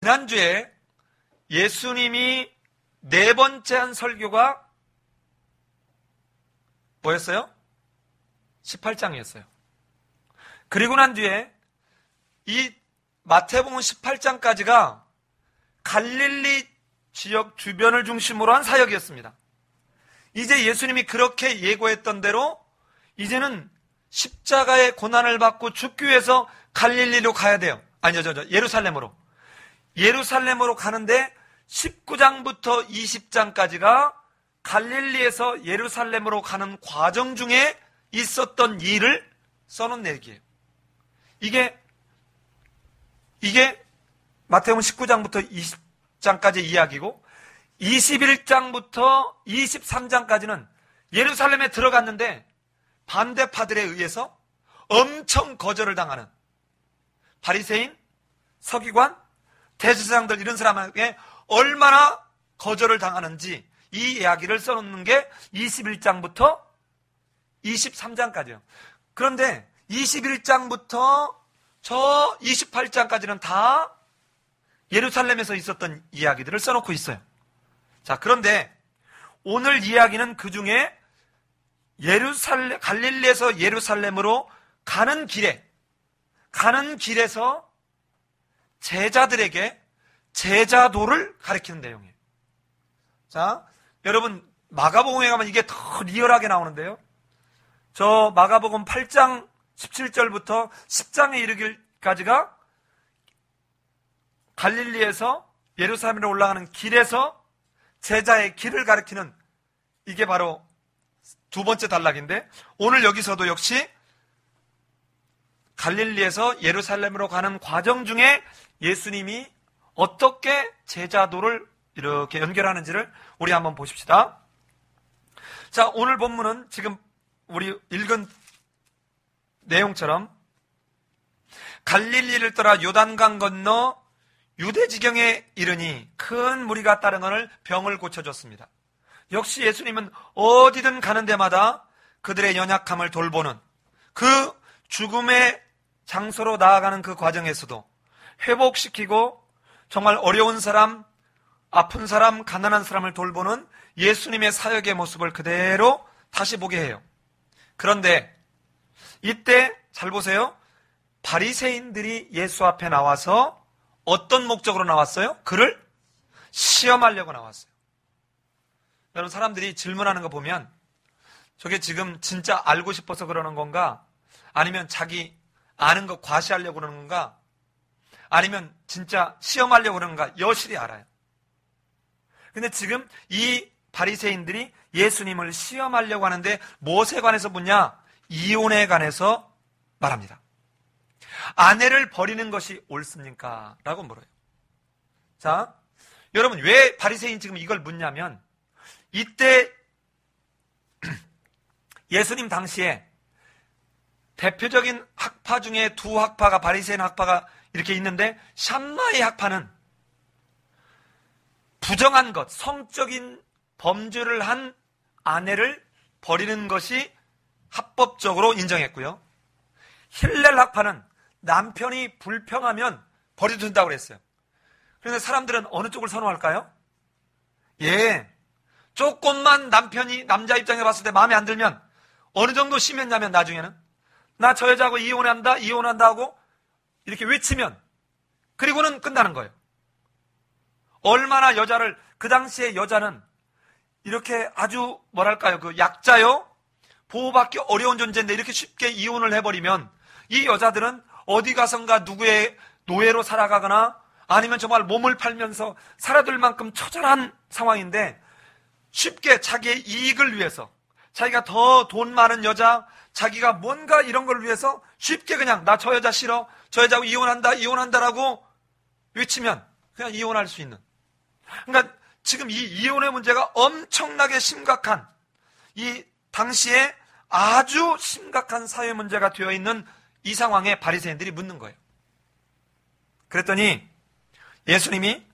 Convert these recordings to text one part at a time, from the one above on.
지난주에 예수님이 네 번째 한 설교가 뭐였어요? 18장이었어요. 그리고 난 뒤에 이 마태복음 18장까지가 갈릴리 지역 주변을 중심으로 한 사역이었습니다. 이제 예수님이 그렇게 예고했던 대로 이제는 십자가의 고난을 받고 죽기 위해서 갈릴리로 가야 돼요. 아니요, 예루살렘으로. 예루살렘으로 가는데 19장부터 20장까지가 갈릴리에서 예루살렘으로 가는 과정 중에 있었던 일을 써놓은 얘기예요. 이게 마태복음 19장부터 20장까지 이야기고 21장부터 23장까지는 예루살렘에 들어갔는데 반대파들에 의해서 엄청 거절을 당하는 바리새인, 서기관, 대제사장들 이런 사람에게 얼마나 거절을 당하는지 이 이야기를 써놓는 게 21장부터 23장까지예요. 그런데 21장부터 저 28장까지는 다 예루살렘에서 있었던 이야기들을 써놓고 있어요. 자, 그런데 오늘 이야기는 그 중에 갈릴리에서 예루살렘으로 가는 길에서 제자들에게 제자도를 가르치는 내용이에요. 자, 여러분 마가복음에 가면 이게 더 리얼하게 나오는데요. 저 마가복음 8장 17절부터 10장에 이르기까지가 갈릴리에서 예루살렘으로 올라가는 길에서 제자의 길을 가리키는 이게 바로 두 번째 단락인데 오늘 여기서도 역시 갈릴리에서 예루살렘으로 가는 과정 중에 예수님이 어떻게 제자도를 이렇게 연결하는지를 우리 한번 보십시다. 자, 오늘 본문은 지금 우리 읽은 내용처럼 갈릴리를 떠나 요단강 건너 유대지경에 이르니 큰 무리가 따르거늘 병을 고쳐줬습니다. 역시 예수님은 어디든 가는 데마다 그들의 연약함을 돌보는 그 죽음의 장소로 나아가는 그 과정에서도 회복시키고 정말 어려운 사람, 아픈 사람, 가난한 사람을 돌보는 예수님의 사역의 모습을 그대로 다시 보게 해요. 그런데 이때 잘 보세요. 바리새인들이 예수 앞에 나와서 어떤 목적으로 나왔어요? 그를 시험하려고 나왔어요. 여러분, 사람들이 질문하는 거 보면 저게 지금 진짜 알고 싶어서 그러는 건가? 아니면 자기 아는 거 과시하려고 그러는 건가? 아니면 진짜 시험하려고 그러는 건가? 여실히 알아요. 근데 지금 이 바리새인들이 예수님을 시험하려고 하는데 무엇에 관해서 묻냐? 이혼에 관해서 말합니다. 아내를 버리는 것이 옳습니까? 라고 물어요. 자, 여러분, 왜 바리새인 지금 이걸 묻냐면 이때 예수님 당시에 대표적인 학파 중에 두 학파가 바리새인 학파가 이렇게 있는데 샴마이 학파는 부정한 것, 성적인 범죄를 한 아내를 버리는 것이 합법적으로 인정했고요. 힐렐 학파는 남편이 불평하면 버려도 된다고 그랬어요. 그런데 사람들은 어느 쪽을 선호할까요? 예, 조금만 남편이 남자 입장에 봤을 때 마음에 안 들면 어느 정도 심했냐면 나중에는 나 저 여자하고 이혼한다 하고 이렇게 외치면 그리고는 끝나는 거예요. 얼마나 여자를, 그 당시에 여자는 이렇게 아주 뭐랄까요, 그 약자요, 보호받기 어려운 존재인데 이렇게 쉽게 이혼을 해버리면 이 여자들은 어디 가선가 누구의 노예로 살아가거나 아니면 정말 몸을 팔면서 살아들 만큼 처절한 상황인데 쉽게 자기의 이익을 위해서, 자기가 더 돈 많은 여자, 자기가 뭔가 이런 걸 위해서 쉽게 그냥 나 저 여자 싫어, 저 여자하고 이혼한다라고 외치면 그냥 이혼할 수 있는. 그러니까 지금 이 이혼의 문제가 엄청나게 심각한, 이 당시에 아주 심각한 사회 문제가 되어 있는 이 상황에 바리새인들이 묻는 거예요. 그랬더니 예수님이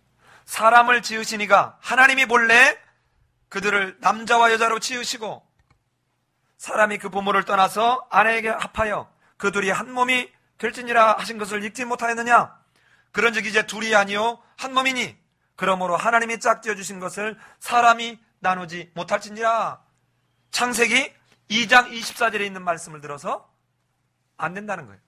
사람을 지으신 이가 하나님이 본래 그들을 남자와 여자로 지으시고 사람이 그 부모를 떠나서 아내에게 합하여 그 둘이 한 몸이 될지니라 하신 것을 읽지 못하였느냐? 그런즉 이제 둘이 아니요 한 몸이니 그러므로 하나님이 짝지어 주신 것을 사람이 나누지 못할진지라. 창세기 2장 24절에 있는 말씀을 들어서 안 된다는 거예요.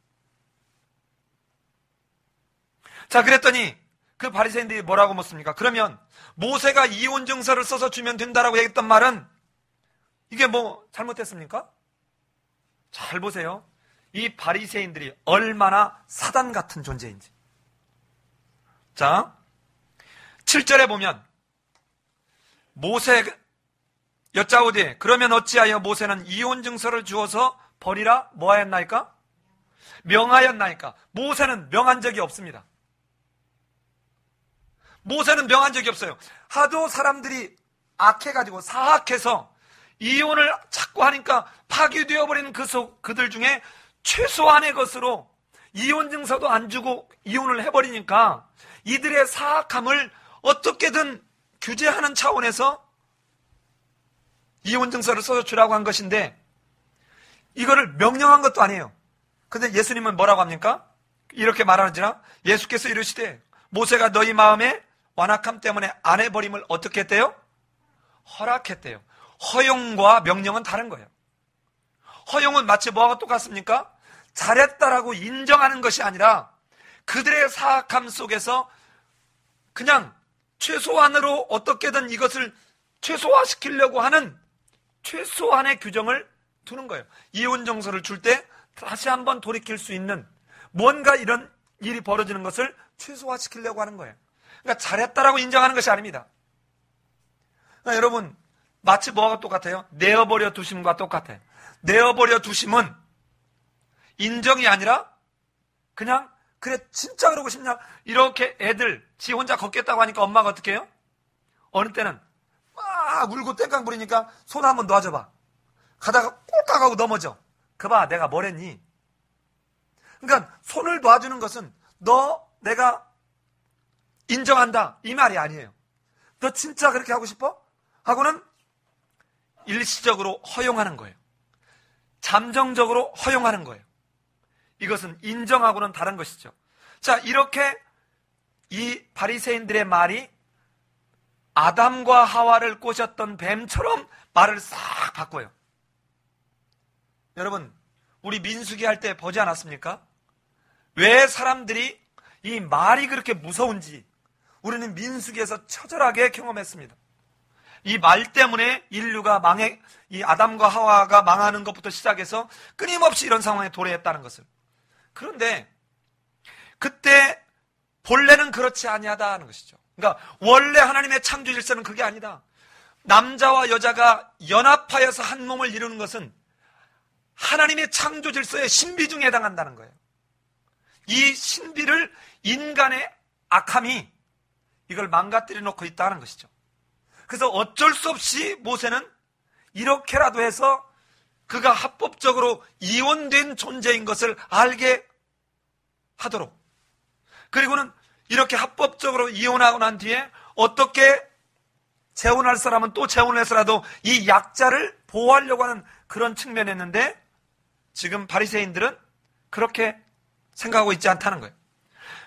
자, 그랬더니 그 바리새인들이 뭐라고 묻습니까? 그러면 모세가 이혼 증서를 써서 주면 된다라고 했던 말은 이게 뭐 잘못됐습니까? 잘 보세요. 이 바리새인들이 얼마나 사단 같은 존재인지. 자, 7절에 보면 모세 여짜오되 그러면 어찌하여 모세는 이혼 증서를 주어서 버리라 뭐 하였나이까? 명하였나이까? 모세는 명한 적이 없습니다. 모세는 명한 적이 없어요. 하도 사람들이 악해가지고 사악해서 이혼을 자꾸 하니까 파기되어버리는 그들 중에 최소한의 것으로 이혼 증서도 안 주고 이혼을 해버리니까 이들의 사악함을 어떻게든 규제하는 차원에서 이혼 증서를 써서 주라고 한 것인데 이거를 명령한 것도 아니에요. 근데 예수님은 뭐라고 합니까? 이렇게 말하는지라 예수께서 이르시되 모세가 너희 마음에 완악함 때문에 안 해버림을 어떻게 했대요? 허락했대요. 허용과 명령은 다른 거예요. 허용은 마치 뭐하고 똑같습니까? 잘했다라고 인정하는 것이 아니라 그들의 사악함 속에서 그냥 최소한으로 어떻게든 이것을 최소화시키려고 하는 최소한의 규정을 두는 거예요. 이혼 증서를 줄 때 다시 한번 돌이킬 수 있는 뭔가 이런 일이 벌어지는 것을 최소화시키려고 하는 거예요. 그러니까 잘했다라고 인정하는 것이 아닙니다. 그러니까 여러분 마치 뭐가 똑같아요? 내어버려 두심과 똑같아요. 내어버려 두심은 인정이 아니라 그냥 그래 진짜 그러고 싶냐? 이렇게 애들 지 혼자 걷겠다고 하니까 엄마가 어떻게 해요? 어느 때는 막 울고 땡깡 부리니까 손 한번 놔줘봐. 가다가 꼴깍 하고 넘어져. 그봐 내가 뭘 했니? 그러니까 손을 놔주는 것은 너 내가 인정한다 이 말이 아니에요. 너 진짜 그렇게 하고 싶어? 하고는 일시적으로 허용하는 거예요. 잠정적으로 허용하는 거예요. 이것은 인정하고는 다른 것이죠. 자, 이렇게 이 바리새인들의 말이 아담과 하와를 꼬셨던 뱀처럼 말을 싹 바꿔요. 여러분, 우리 민수기 할 때 보지 않았습니까? 왜 사람들이 이 말이 그렇게 무서운지 우리는 민수기에서 처절하게 경험했습니다. 이 말 때문에 인류가 이 아담과 하와가 망하는 것부터 시작해서 끊임없이 이런 상황에 도래했다는 것을. 그런데 그때 본래는 그렇지 아니하다는 것이죠. 그러니까 원래 하나님의 창조 질서는 그게 아니다. 남자와 여자가 연합하여서 한 몸을 이루는 것은 하나님의 창조 질서의 신비 중에 해당한다는 거예요. 이 신비를 인간의 악함이 이걸 망가뜨려 놓고 있다는 것이죠. 그래서 어쩔 수 없이 모세는 이렇게라도 해서 그가 합법적으로 이혼된 존재인 것을 알게 하도록, 그리고는 이렇게 합법적으로 이혼하고 난 뒤에 어떻게 재혼할 사람은 또 재혼해서라도 이 약자를 보호하려고 하는 그런 측면이었는데 지금 바리새인들은 그렇게 생각하고 있지 않다는 거예요.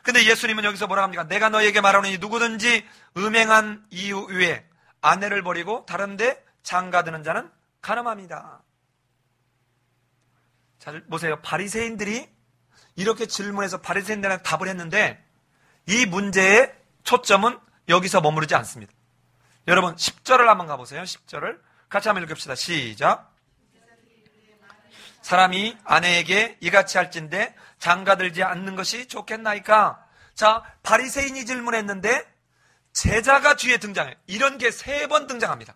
근데 예수님은 여기서 뭐라 합니까? 내가 너에게 말하노니 누구든지 음행한 이유 외에 아내를 버리고 다른 데 장가드는 자는 간음합니다. 자, 보세요. 바리새인들이 이렇게 질문해서 바리새인들한테 답을 했는데 이 문제의 초점은 여기서 머무르지 않습니다. 여러분 10절을 한번 가보세요. 10절을 같이 한번 읽읍시다. 시작. 사람이 아내에게 이같이 할진대 장가들지 않는 것이 좋겠나이까? 자, 바리새인이 질문했는데 제자가 뒤에 등장해요. 이런 게 3번 등장합니다.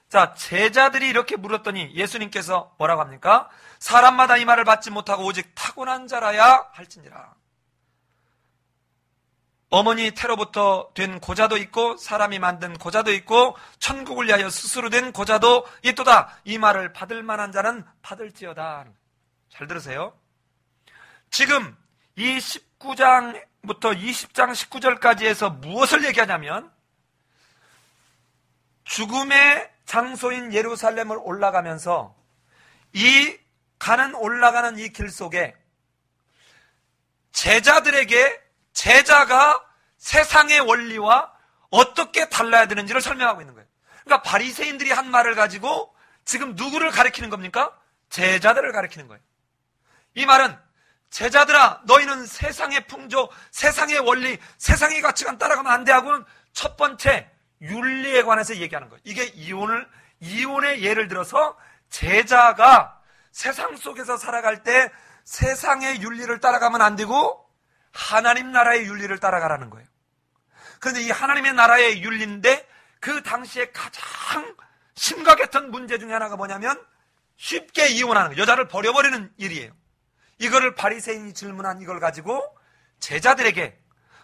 자, 제자들이 이렇게 물었더니 예수님께서 뭐라고 합니까? 사람마다 이 말을 받지 못하고 오직 타고난 자라야 할지니라. 어머니 태로부터 된 고자도 있고 사람이 만든 고자도 있고 천국을 위하여 스스로 된 고자도 있도다. 이 말을 받을 만한 자는 받을지어다. 잘 들으세요. 지금 이 19장부터 20장 19절까지 해서 무엇을 얘기하냐면 죽음의 장소인 예루살렘을 올라가면서 이 올라가는 이 길 속에 제자들에게 제자가 세상의 원리와 어떻게 달라야 되는지를 설명하고 있는 거예요. 그러니까 바리새인들이 한 말을 가지고 지금 누구를 가리키는 겁니까? 제자들을 가리키는 거예요. 이 말은 제자들아, 너희는 세상의 풍조, 세상의 원리, 세상의 가치관 따라가면 안 돼 하고는 첫 번째 윤리에 관해서 얘기하는 거예요. 이게 이혼의 예를 들어서 제자가 세상 속에서 살아갈 때 세상의 윤리를 따라가면 안 되고 하나님 나라의 윤리를 따라가라는 거예요. 그런데 이 하나님의 나라의 윤리인데 그 당시에 가장 심각했던 문제 중에 하나가 뭐냐면 쉽게 이혼하는 거예요. 여자를 버려버리는 일이에요. 이거를 바리새인이 질문한 이걸 가지고 제자들에게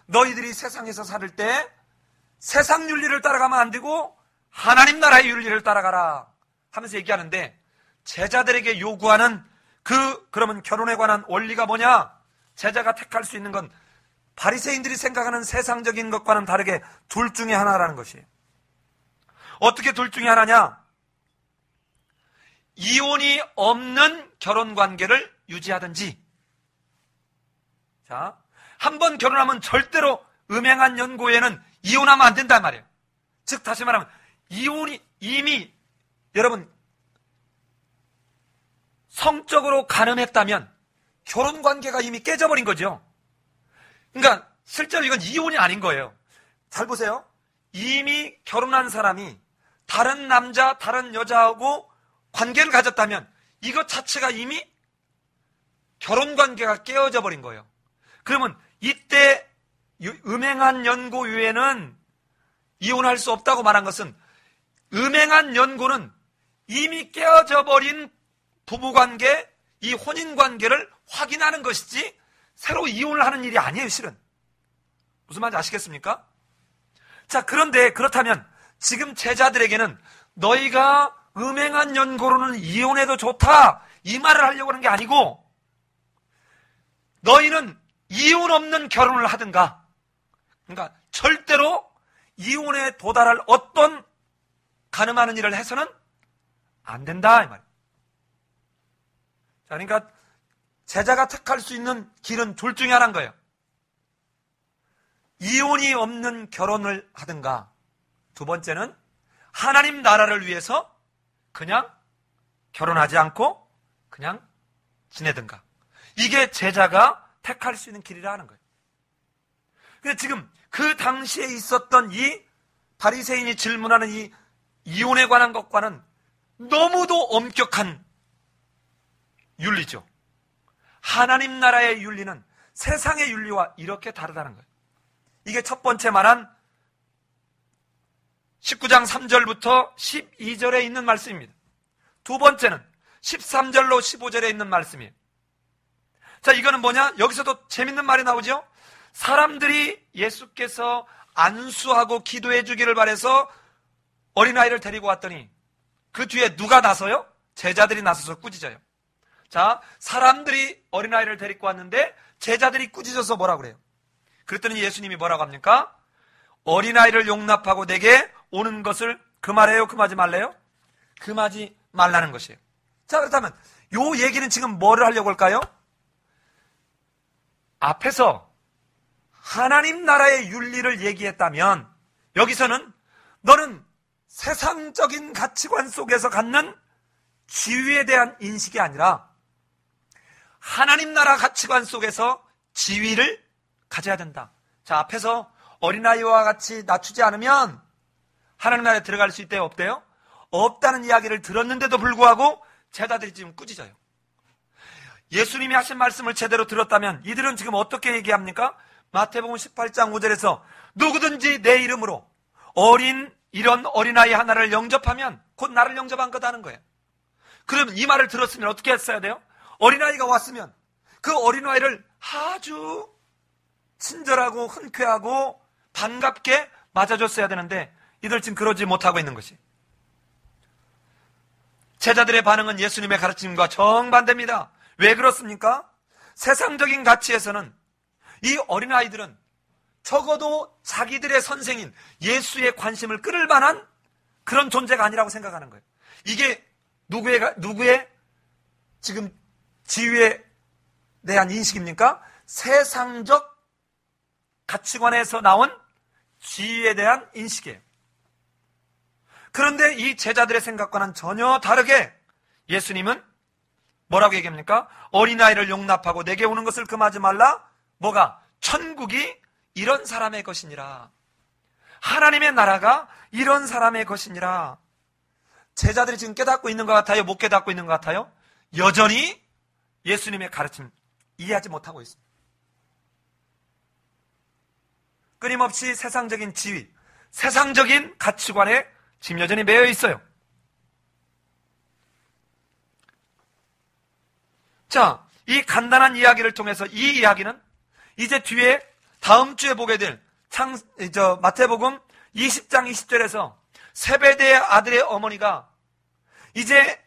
너희들이 세상에서 살 때 세상 윤리를 따라가면 안 되고 하나님 나라의 윤리를 따라가라 하면서 얘기하는데 제자들에게 요구하는 그러면 결혼에 관한 원리가 뭐냐? 제자가 택할 수 있는 건 바리새인들이 생각하는 세상적인 것과는 다르게 둘 중에 하나라는 것이에요. 어떻게 둘 중에 하나냐? 이혼이 없는 결혼 관계를 유지하든지. 자, 한 번 결혼하면 절대로 음행한 연고에는 이혼하면 안 된단 말이에요. 즉 다시 말하면 이혼이 이미 여러분 성적으로 가늠했다면 결혼 관계가 이미 깨져버린 거죠. 그러니까 실제로 이건 이혼이 아닌 거예요. 잘 보세요. 이미 결혼한 사람이 다른 남자, 다른 여자하고 관계를 가졌다면 이것 자체가 이미 결혼 관계가 깨어져 버린 거예요. 그러면 이때 음행한 연고 외에는 이혼할 수 없다고 말한 것은 음행한 연고는 이미 깨어져 버린 부부관계, 이 혼인관계를 확인하는 것이지 새로 이혼을 하는 일이 아니에요, 실은. 무슨 말인지 아시겠습니까? 자, 그런데 그렇다면 지금 제자들에게는 너희가 음행한 연고로는 이혼해도 좋다 이 말을 하려고 하는 게 아니고 너희는 이혼 없는 결혼을 하든가, 그러니까 절대로 이혼에 도달할 어떤 가늠하는 일을 해서는 안 된다 이 말이에요. 자, 그러니까 제자가 택할 수 있는 길은 둘 중에 하나인 거예요. 이혼이 없는 결혼을 하든가, 두 번째는 하나님 나라를 위해서 그냥 결혼하지 않고 그냥 지내든가. 이게 제자가 택할 수 있는 길이라 하는 거예요. 근데 지금 그 당시에 있었던 이 바리새인이 질문하는 이 이혼에 관한 것과는 너무도 엄격한 윤리죠. 하나님 나라의 윤리는 세상의 윤리와 이렇게 다르다는 거예요. 이게 첫 번째 말한 19장 3절부터 12절에 있는 말씀입니다. 두 번째는 13절로 15절에 있는 말씀이에요. 자, 이거는 뭐냐? 여기서도 재밌는 말이 나오죠? 사람들이 예수께서 안수하고 기도해 주기를 바라서 어린아이를 데리고 왔더니 그 뒤에 누가 나서요? 제자들이 나서서 꾸짖어요. 자, 사람들이 어린아이를 데리고 왔는데 제자들이 꾸짖어서 뭐라고 그래요? 그랬더니 예수님이 뭐라고 합니까? 어린아이를 용납하고 내게 오는 것을 금하래요? 금하지 말래요? 금하지 말라는 것이에요. 자, 그렇다면 요 얘기는 지금 뭐를 하려고 할까요? 앞에서 하나님 나라의 윤리를 얘기했다면 여기서는 너는 세상적인 가치관 속에서 갖는 지위에 대한 인식이 아니라 하나님 나라 가치관 속에서 지위를 가져야 된다. 자, 앞에서 어린아이와 같이 낮추지 않으면 하나님 나라에 들어갈 수 있대요? 없대요? 없다는 이야기를 들었는데도 불구하고 제자들이 지금 꾸짖어요. 예수님이 하신 말씀을 제대로 들었다면 이들은 지금 어떻게 얘기합니까? 마태복음 18장 5절에서 누구든지 내 이름으로 이런 어린아이 하나를 영접하면 곧 나를 영접한 거다는 거예요. 그러면 이 말을 들었으면 어떻게 했어야 돼요? 어린아이가 왔으면 그 어린아이를 아주 친절하고 흔쾌하고 반갑게 맞아줬어야 되는데 이들 지금 그러지 못하고 있는 것이. 제자들의 반응은 예수님의 가르침과 정반대입니다. 왜 그렇습니까? 세상적인 가치에서는 이 어린아이들은 적어도 자기들의 선생인 예수의 관심을 끌을 만한 그런 존재가 아니라고 생각하는 거예요. 이게 누구의 지금 지위에 대한 인식입니까? 세상적 가치관에서 나온 지위에 대한 인식이에요. 그런데 이 제자들의 생각과는 전혀 다르게 예수님은 뭐라고 얘기합니까? 어린아이를 용납하고 내게 오는 것을 금하지 말라. 뭐가? 천국이 이런 사람의 것이니라. 하나님의 나라가 이런 사람의 것이니라. 제자들이 지금 깨닫고 있는 것 같아요? 못 깨닫고 있는 것 같아요? 여전히 예수님의 가르침 이해하지 못하고 있습니다. 끊임없이 세상적인 지위, 세상적인 가치관에 지금 여전히 매여 있어요. 자, 이 간단한 이야기를 통해서 이 이야기는 이제 뒤에 다음 주에 보게 될 마태복음 20장 20절에서 세베대의 아들의 어머니가 이제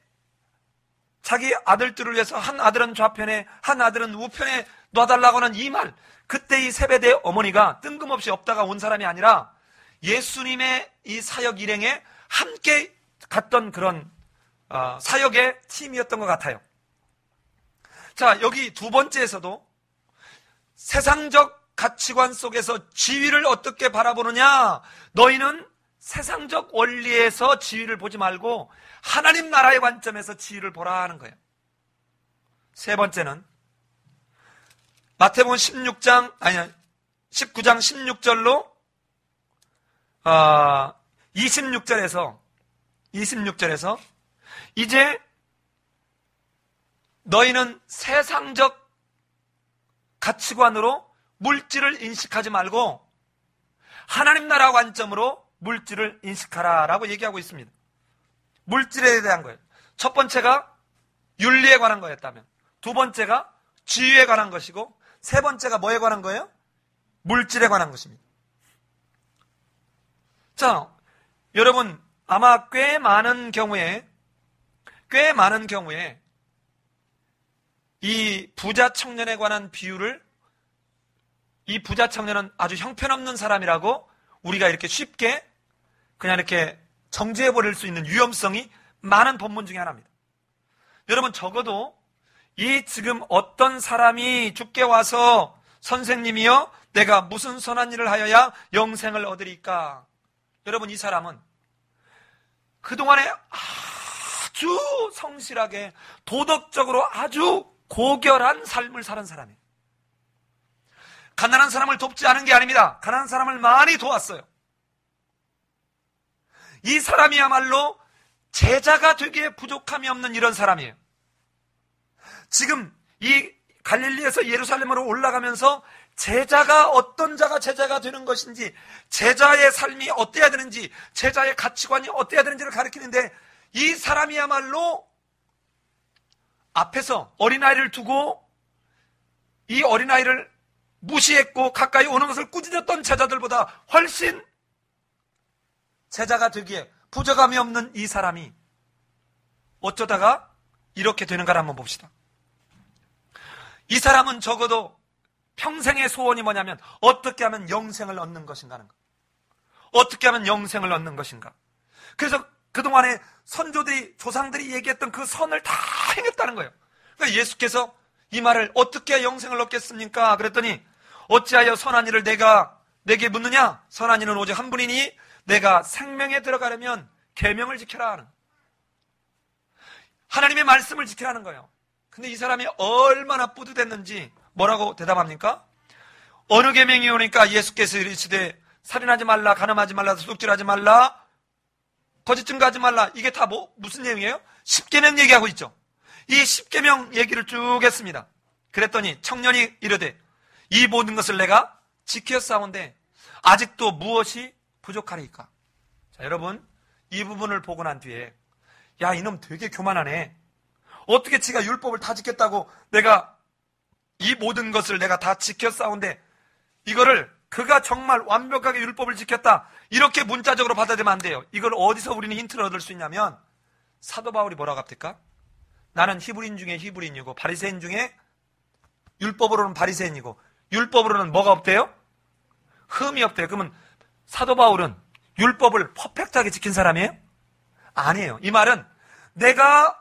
자기 아들들을 위해서 한 아들은 좌편에 한 아들은 우편에 놔달라고 하는 이 말, 그때 이 세베대의 어머니가 뜬금없이 없다가 온 사람이 아니라 예수님의 이 사역 일행에 함께 갔던 그런 사역의 팀이었던 것 같아요. 자, 여기 두 번째에서도 세상적 가치관 속에서 지위를 어떻게 바라보느냐? 너희는 세상적 원리에서 지위를 보지 말고 하나님 나라의 관점에서 지위를 보라 하는 거예요. 세 번째는 마태복음 19장 16절로 26절에서 이제 너희는 세상적 가치관으로 물질을 인식하지 말고 하나님 나라 관점으로 물질을 인식하라라고 얘기하고 있습니다. 물질에 대한 거예요. 첫 번째가 윤리에 관한 거였다면, 두 번째가 지위에 관한 것이고, 세 번째가 뭐에 관한 거예요? 물질에 관한 것입니다. 자, 여러분 아마 꽤 많은 경우에 이 부자 청년에 관한 비유를, 이 부자 청년은 아주 형편없는 사람이라고 우리가 이렇게 쉽게 그냥 이렇게 정죄해버릴 수 있는 위험성이 많은 본문 중에 하나입니다. 여러분, 적어도 이 지금 어떤 사람이 주께 와서 선생님이여 내가 무슨 선한 일을 하여야 영생을 얻으리까? 여러분, 이 사람은 그동안에 아주 성실하게 도덕적으로 아주 고결한 삶을 사는 사람이에요. 가난한 사람을 돕지 않은 게 아닙니다. 가난한 사람을 많이 도왔어요. 이 사람이야말로 제자가 되기에 부족함이 없는 이런 사람이에요. 지금 이 갈릴리에서 예루살렘으로 올라가면서 제자가 어떤 자가 제자가 되는 것인지, 제자의 삶이 어때야 되는지, 제자의 가치관이 어때야 되는지를 가르치는데, 이 사람이야말로 앞에서 어린아이를 두고 이 어린아이를 무시했고 가까이 오는 것을 꾸짖었던 제자들보다 훨씬 제자가 되기에 부족함이 없는 이 사람이 어쩌다가 이렇게 되는가를 한번 봅시다. 이 사람은 적어도 평생의 소원이 뭐냐면 어떻게 하면 영생을 얻는 것인가 하는 것. 어떻게 하면 영생을 얻는 것인가. 그래서 그동안에 선조들이, 조상들이 얘기했던 그 선을 다 행했다는 거예요. 그러니까 예수께서 이 말을 어떻게 영생을 얻겠습니까? 그랬더니 어찌하여 선한 일을 내게 묻느냐? 선한 일은 오직 한 분이니 내가 생명에 들어가려면 계명을 지켜라 하는, 하나님의 말씀을 지키라는 거예요. 근데 이 사람이 얼마나 뿌듯했는지 뭐라고 대답합니까? 어느 계명이 오니까 예수께서 이르시되 살인하지 말라, 간음하지 말라, 도둑질하지 말라, 거짓 증거하지 말라. 이게 다 무슨 내용이에요? 10계명 얘기하고 있죠. 이 10계명 얘기를 쭉 했습니다. 그랬더니 청년이 이르되 이 모든 것을 내가 지켰사온데 아직도 무엇이 부족하리까? 자, 여러분, 이 부분을 보고 난 뒤에 야, 이놈 되게 교만하네. 어떻게 지가 율법을 다 지켰다고 내가 이 모든 것을 내가 다 지켰사온데 이거를 그가 정말 완벽하게 율법을 지켰다, 이렇게 문자적으로 받아들이면 안 돼요. 이걸 어디서 우리는 힌트를 얻을 수 있냐면 사도 바울이 뭐라고 합니까? 나는 히브리인 중에 히브리인이고 바리새인 중에, 율법으로는 바리새인이고 율법으로는 뭐가 없대요? 흠이 없대요. 그러면 사도 바울은 율법을 퍼펙트하게 지킨 사람이에요? 아니에요. 이 말은 내가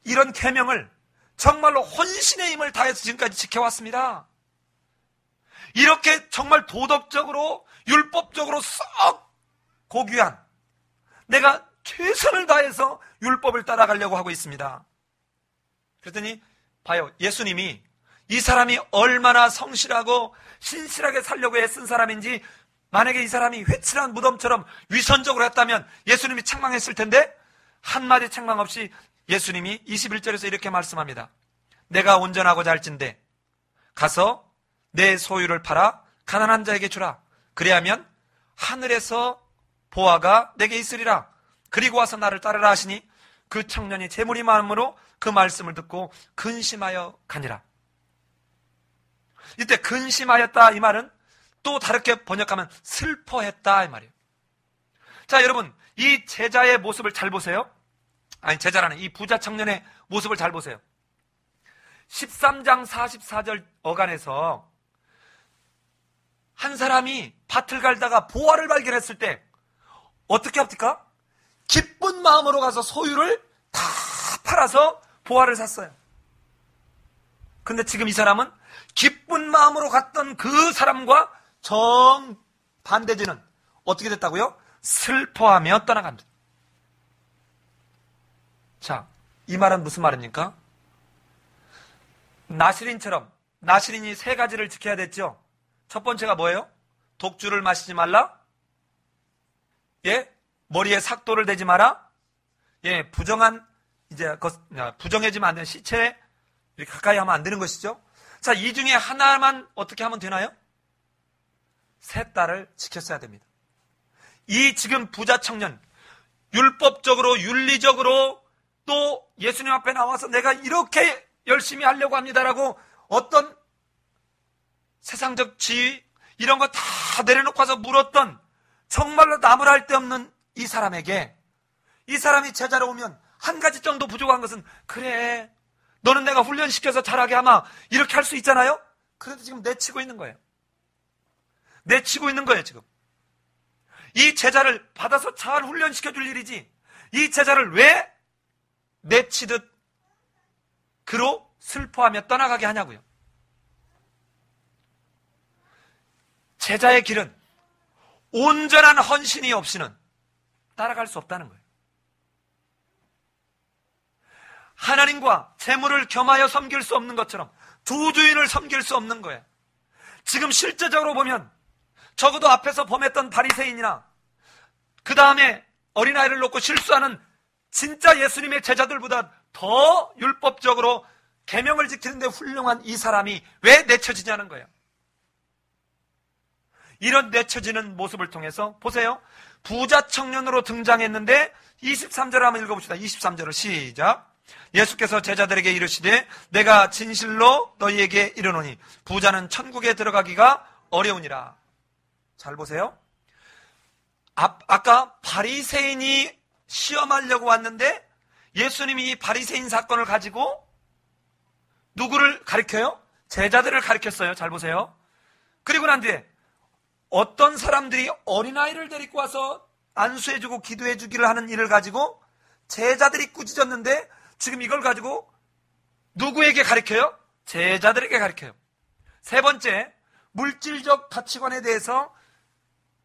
이런 계명을 정말로 혼신의 힘을 다해서 지금까지 지켜왔습니다. 이렇게 정말 도덕적으로 율법적으로 썩 고귀한, 내가 최선을 다해서 율법을 따라가려고 하고 있습니다. 그랬더니 봐요, 예수님이 이 사람이 얼마나 성실하고 신실하게 살려고 애쓴 사람인지, 만약에 이 사람이 회칠한 무덤처럼 위선적으로 했다면 예수님이 책망했을 텐데, 한마디 책망 없이 예수님이 21절에서 이렇게 말씀합니다. 내가 온전하고자 할진대 가서 내 소유를 팔아 가난한 자에게 주라. 그리하면 하늘에서 보화가 내게 있으리라. 그리고 와서 나를 따르라 하시니 그 청년이 재물이 많음으로 그 말씀을 듣고 근심하여 가니라. 이때 근심하였다 이 말은 또 다르게 번역하면 슬퍼했다 이 말이에요. 자, 여러분, 이 제자의 모습을 잘 보세요. 아니, 제자라는 이 부자 청년의 모습을 잘 보세요. 13장 44절 어간에서 한 사람이 밭을 갈다가 보화를 발견했을 때 어떻게 합니까? 기쁜 마음으로 가서 소유를 다 팔아서 보화를 샀어요. 근데 지금 이 사람은 기쁜 마음으로 갔던 그 사람과 정반대지는 어떻게 됐다고요? 슬퍼하며 떠나갑니다. 자, 이 말은 무슨 말입니까? 나시린처럼, 나시린이 세 가지를 지켜야 됐죠. 첫 번째가 뭐예요? 독주를 마시지 말라. 예, 머리에 삭도를 대지 마라. 예, 부정해지면 안 되는 시체에 이렇게 가까이 하면 안 되는 것이죠. 자, 이 중에 하나만 어떻게 하면 되나요? 세 딸을 지켰어야 됩니다. 이 지금 부자 청년, 율법적으로, 윤리적으로 또 예수님 앞에 나와서 내가 이렇게 열심히 하려고 합니다라고 어떤 세상적 지위 이런 거 다 내려놓고 와서 물었던, 정말로 나무랄 데 없는 이 사람에게, 이 사람이 제자로 오면 한 가지 정도 부족한 것은, 그래, 너는 내가 훈련시켜서 잘하게 하마, 이렇게 할 수 있잖아요. 그래도 지금 내치고 있는 거예요. 내치고 있는 거예요. 지금 이 제자를 받아서 잘 훈련시켜줄 일이지, 이 제자를 왜 내치듯 그로 슬퍼하며 떠나가게 하냐고요. 제자의 길은 온전한 헌신이 없이는 따라갈 수 없다는 거예요. 하나님과 재물을 겸하여 섬길 수 없는 것처럼 두 주인을 섬길 수 없는 거예요. 지금 실제적으로 보면 적어도 앞에서 범했던 바리새인이나 그 다음에 어린아이를 놓고 실수하는 진짜 예수님의 제자들보다 더 율법적으로 계명을 지키는데 훌륭한 이 사람이 왜 내쳐지냐는 거예요. 이런 내쳐지는 모습을 통해서 보세요. 부자 청년으로 등장했는데 23절을 한번 읽어봅시다. 23절을 시작. 예수께서 제자들에게 이르시되 내가 진실로 너희에게 이르노니 부자는 천국에 들어가기가 어려우니라. 잘 보세요. 아까 바리새인이 시험하려고 왔는데 예수님이 이 바리새인 사건을 가지고 누구를 가리켜요? 제자들을 가리켰어요. 잘 보세요. 그리고 난 뒤에 어떤 사람들이 어린아이를 데리고 와서 안수해주고 기도해주기를 하는 일을 가지고 제자들이 꾸짖었는데 지금 이걸 가지고 누구에게 가리켜요? 제자들에게 가리켜요. 세 번째, 물질적 가치관에 대해서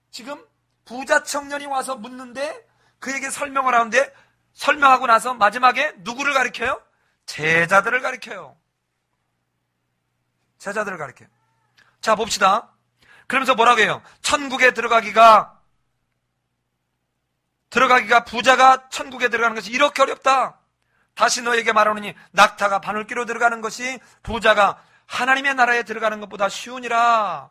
지금 부자 청년이 와서 묻는데 그에게 설명을 하는데 설명하고 나서 마지막에 누구를 가리켜요? 제자들을 가리켜요. 제자들을 가리켜요. 자, 봅시다. 그러면서 뭐라고 해요? 천국에 들어가기가 부자가 천국에 들어가는 것이 이렇게 어렵다. 다시 너에게 말하노니 낙타가 바늘귀로 들어가는 것이 부자가 하나님의 나라에 들어가는 것보다 쉬우니라.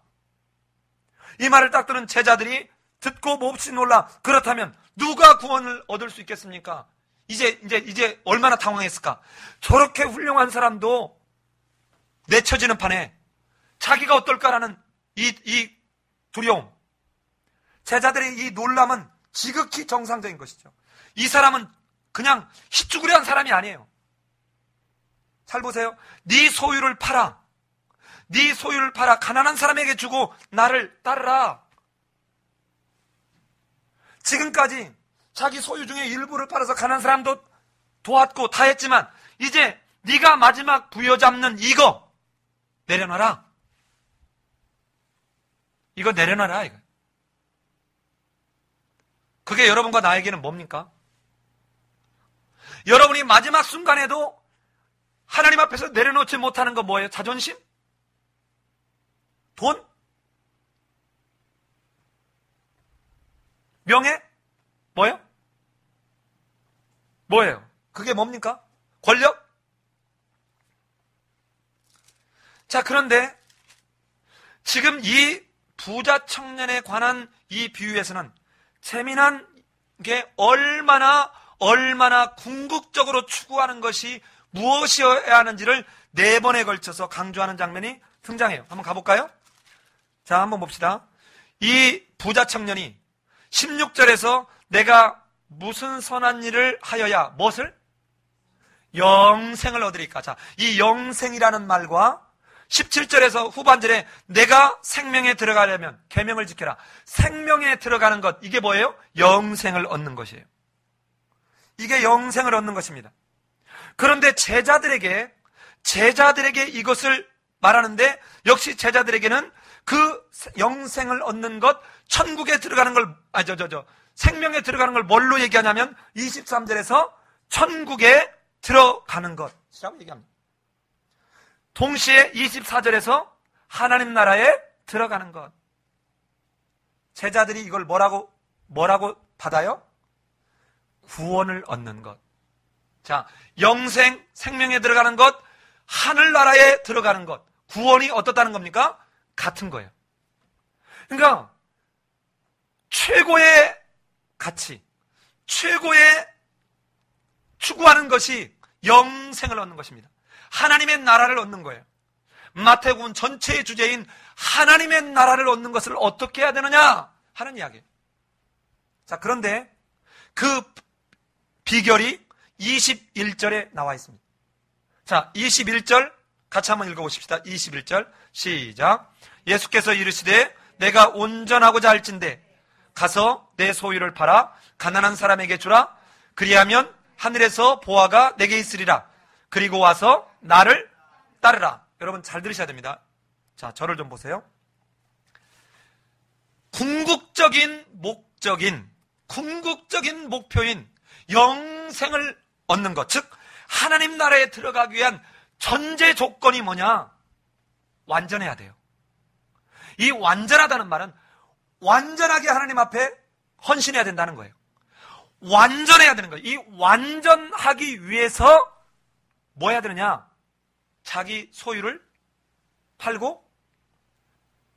이 말을 딱 들은 제자들이 듣고 몹시 놀라. 그렇다면 누가 구원을 얻을 수 있겠습니까? 이제 얼마나 당황했을까? 저렇게 훌륭한 사람도 내쳐지는 판에 자기가 어떨까라는 이 두려움. 제자들의 이 놀람은 지극히 정상적인 것이죠. 이 사람은 그냥 희쭈그레한 사람이 아니에요. 잘 보세요. 네 소유를 팔아. 네 소유를 팔아 가난한 사람에게 주고 나를 따르라. 지금까지 자기 소유 중에 일부를 팔아서 가난한 사람도 도왔고 다 했지만 이제 네가 마지막 부여잡는 이거 내려놔라. 이거 내려놔라, 이거. 그게 여러분과 나에게는 뭡니까? 여러분이 마지막 순간에도 하나님 앞에서 내려놓지 못하는 거 뭐예요? 자존심? 돈? 명예? 뭐예요? 뭐예요? 그게 뭡니까? 권력? 자, 그런데 지금 이 부자 청년에 관한 이 비유에서는 재미난 게 얼마나 궁극적으로 추구하는 것이 무엇이어야 하는지를 4번에 걸쳐서 강조하는 장면이 등장해요. 한번 가볼까요? 자, 한번 봅시다. 이 부자 청년이 16절에서 내가 무슨 선한 일을 하여야 무엇을? 영생을 얻으리까. 자, 이 영생이라는 말과 17절에서 후반절에 내가 생명에 들어가려면 계명을 지켜라. 생명에 들어가는 것, 이게 뭐예요? 영생을 얻는 것이에요. 이게 영생을 얻는 것입니다. 그런데 제자들에게 이것을 말하는데 역시 제자들에게는 그 영생을 얻는 것, 천국에 들어가는 걸, 생명에 들어가는 걸 뭘로 얘기하냐면 23절에서 천국에 들어가는 것이라고 얘기합니다. 동시에 24절에서 하나님 나라에 들어가는 것. 제자들이 이걸 뭐라고 받아요? 구원을 얻는 것. 자, 영생, 생명에 들어가는 것, 하늘나라에 들어가는 것. 구원이 어떻다는 겁니까? 같은 거예요. 그러니까 최고의 가치, 최고의 추구하는 것이 영생을 얻는 것입니다. 하나님의 나라를 얻는 거예요. 마태복음 전체의 주제인 하나님의 나라를 얻는 것을 어떻게 해야 되느냐 하는 이야기예요. 자, 그런데 그 비결이 21절에 나와 있습니다. 자, 21절 같이 한번 읽어보십시다. 21절 시작. 예수께서 이르시되 내가 온전하고자 할진대 가서 내 소유를 팔아 가난한 사람에게 주라. 그리하면 하늘에서 보화가 내게 있으리라. 그리고 와서 나를 따르라. 여러분 잘 들으셔야 됩니다. 자, 저를 좀 보세요. 궁극적인 목표인 영생을 얻는 것, 즉 하나님 나라에 들어가기 위한 전제 조건이 뭐냐? 완전해야 돼요. 이 완전하다는 말은 완전하게 하나님 앞에 헌신해야 된다는 거예요. 완전해야 되는 거예요. 이 완전하기 위해서 뭐 해야 되느냐? 자기 소유를 팔고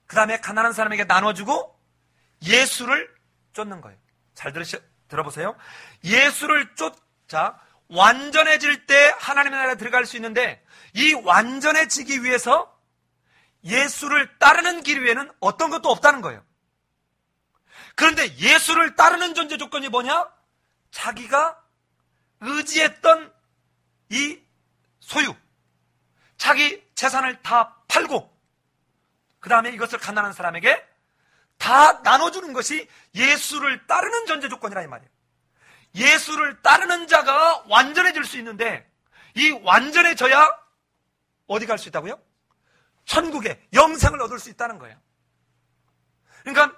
그 다음에 가난한 사람에게 나눠주고 예수를 쫓는 거예요. 잘 들어보세요. 예수를 쫓자 완전해질 때 하나님의 나라에 들어갈 수 있는데 이 완전해지기 위해서 예수를 따르는 길 위에는 어떤 것도 없다는 거예요. 그런데 예수를 따르는 존재 조건이 뭐냐? 자기가 의지했던 이 소유, 자기 재산을 다 팔고 그 다음에 이것을 가난한 사람에게 다 나눠주는 것이 예수를 따르는 존재 조건이라 이 말이에요. 예수를 따르는 자가 완전해질 수 있는데 이 완전해져야 어디 갈 수 있다고요? 천국에 영생을 얻을 수 있다는 거예요. 그러니까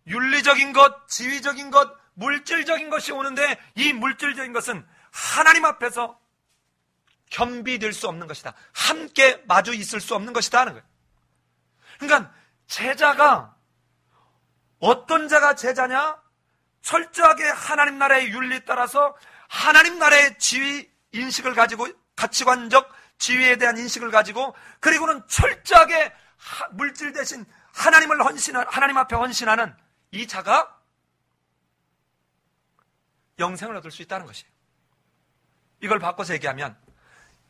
윤리적인 것, 지위적인 것, 물질적인 것이 오는데 이 물질적인 것은 하나님 앞에서 겸비될 수 없는 것이다. 함께 마주 있을 수 없는 것이다 하는 거예요. 그러니까 제자가 어떤 자가 제자냐? 철저하게 하나님 나라의 윤리 따라서 하나님 나라의 지위 인식을 가지고 가치관적 지위에 대한 인식을 가지고 그리고는 철저하게 물질 대신 하나님 앞에 헌신하는 이 자가 영생을 얻을 수 있다는 것이에요. 이걸 바꿔서 얘기하면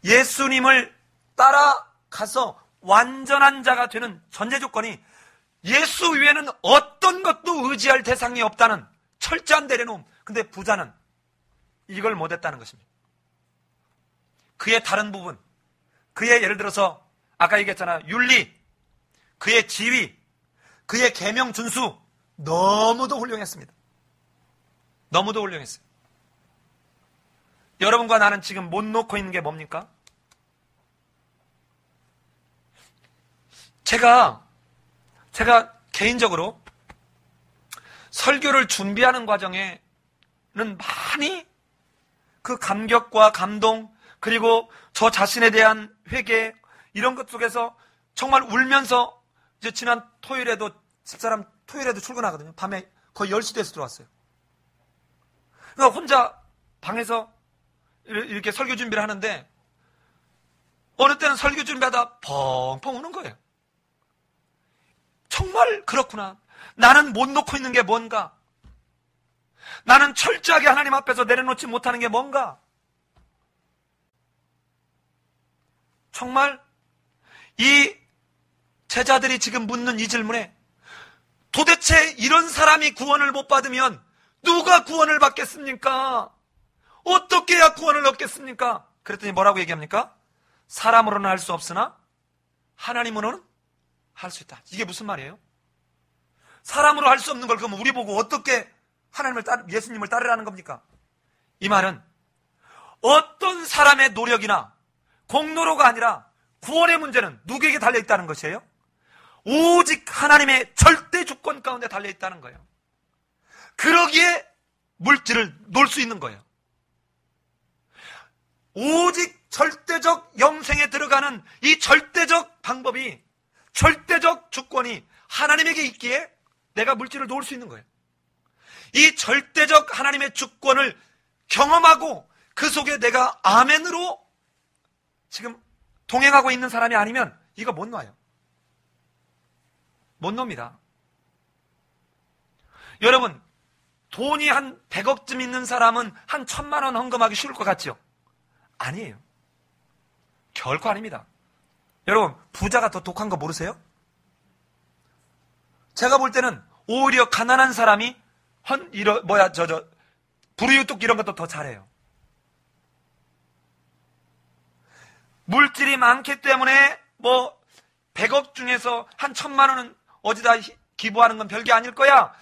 예수님을 따라가서 완전한 자가 되는 전제 조건이 예수 위에는 어떤 것도 의지할 대상이 없다는 철저한 내려놓음. 근데 부자는 이걸 못했다는 것입니다. 그의 다른 부분, 그의 예를 들어서 아까 얘기했잖아요. 윤리, 그의 지위, 그의 계명 준수 너무도 훌륭했습니다. 너무도 훌륭했어요. 여러분과 나는 지금 못 놓고 있는 게 뭡니까? 제가 개인적으로 설교를 준비하는 과정에는 많이 그 감격과 감동, 그리고 저 자신에 대한 회개, 이런 것 속에서 정말 울면서, 이제 지난 토요일에도 집사람 토요일에도 출근하거든요. 밤에 거의 10시 돼서 들어왔어요. 그러니까 혼자 방에서 이렇게 설교 준비를 하는데 어느 때는 설교 준비하다 펑펑 우는 거예요. 정말 그렇구나. 나는 못 놓고 있는 게 뭔가? 나는 철저하게 하나님 앞에서 내려놓지 못하는 게 뭔가? 정말 이 제자들이 지금 묻는 이 질문에 도대체 이런 사람이 구원을 못 받으면 누가 구원을 받겠습니까? 어떻게 해야 구원을 얻겠습니까? 그랬더니 뭐라고 얘기합니까? 사람으로는 할 수 없으나 하나님으로는 할 수 있다. 이게 무슨 말이에요? 사람으로 할 수 없는 걸 그러면 우리 보고 어떻게 예수님을 따르라는 겁니까? 이 말은 어떤 사람의 노력이나 공로로가 아니라 구원의 문제는 누구에게 달려있다는 것이에요? 오직 하나님의 절대 주권 가운데 달려있다는 거예요. 그러기에 물질을 놓을 수 있는 거예요. 오직 절대적 영생에 들어가는 이 절대적 방법이, 절대적 주권이 하나님에게 있기에 내가 물질을 놓을 수 있는 거예요. 이 절대적 하나님의 주권을 경험하고 그 속에 내가 아멘으로 지금 동행하고 있는 사람이 아니면 이거 못 놔요. 못 놉니다. 여러분, 돈이 한 100억쯤 있는 사람은 한 1000만 원 헌금하기 쉬울 것 같죠? 아니에요. 결코 아닙니다. 여러분, 부자가 더 독한 거 모르세요? 제가 볼 때는 오히려 가난한 사람이 불우유뚝 이런 것도 더 잘해요. 물질이 많기 때문에 100억 중에서 한 1000만 원은 어디다 기부하는 건 별게 아닐 거야.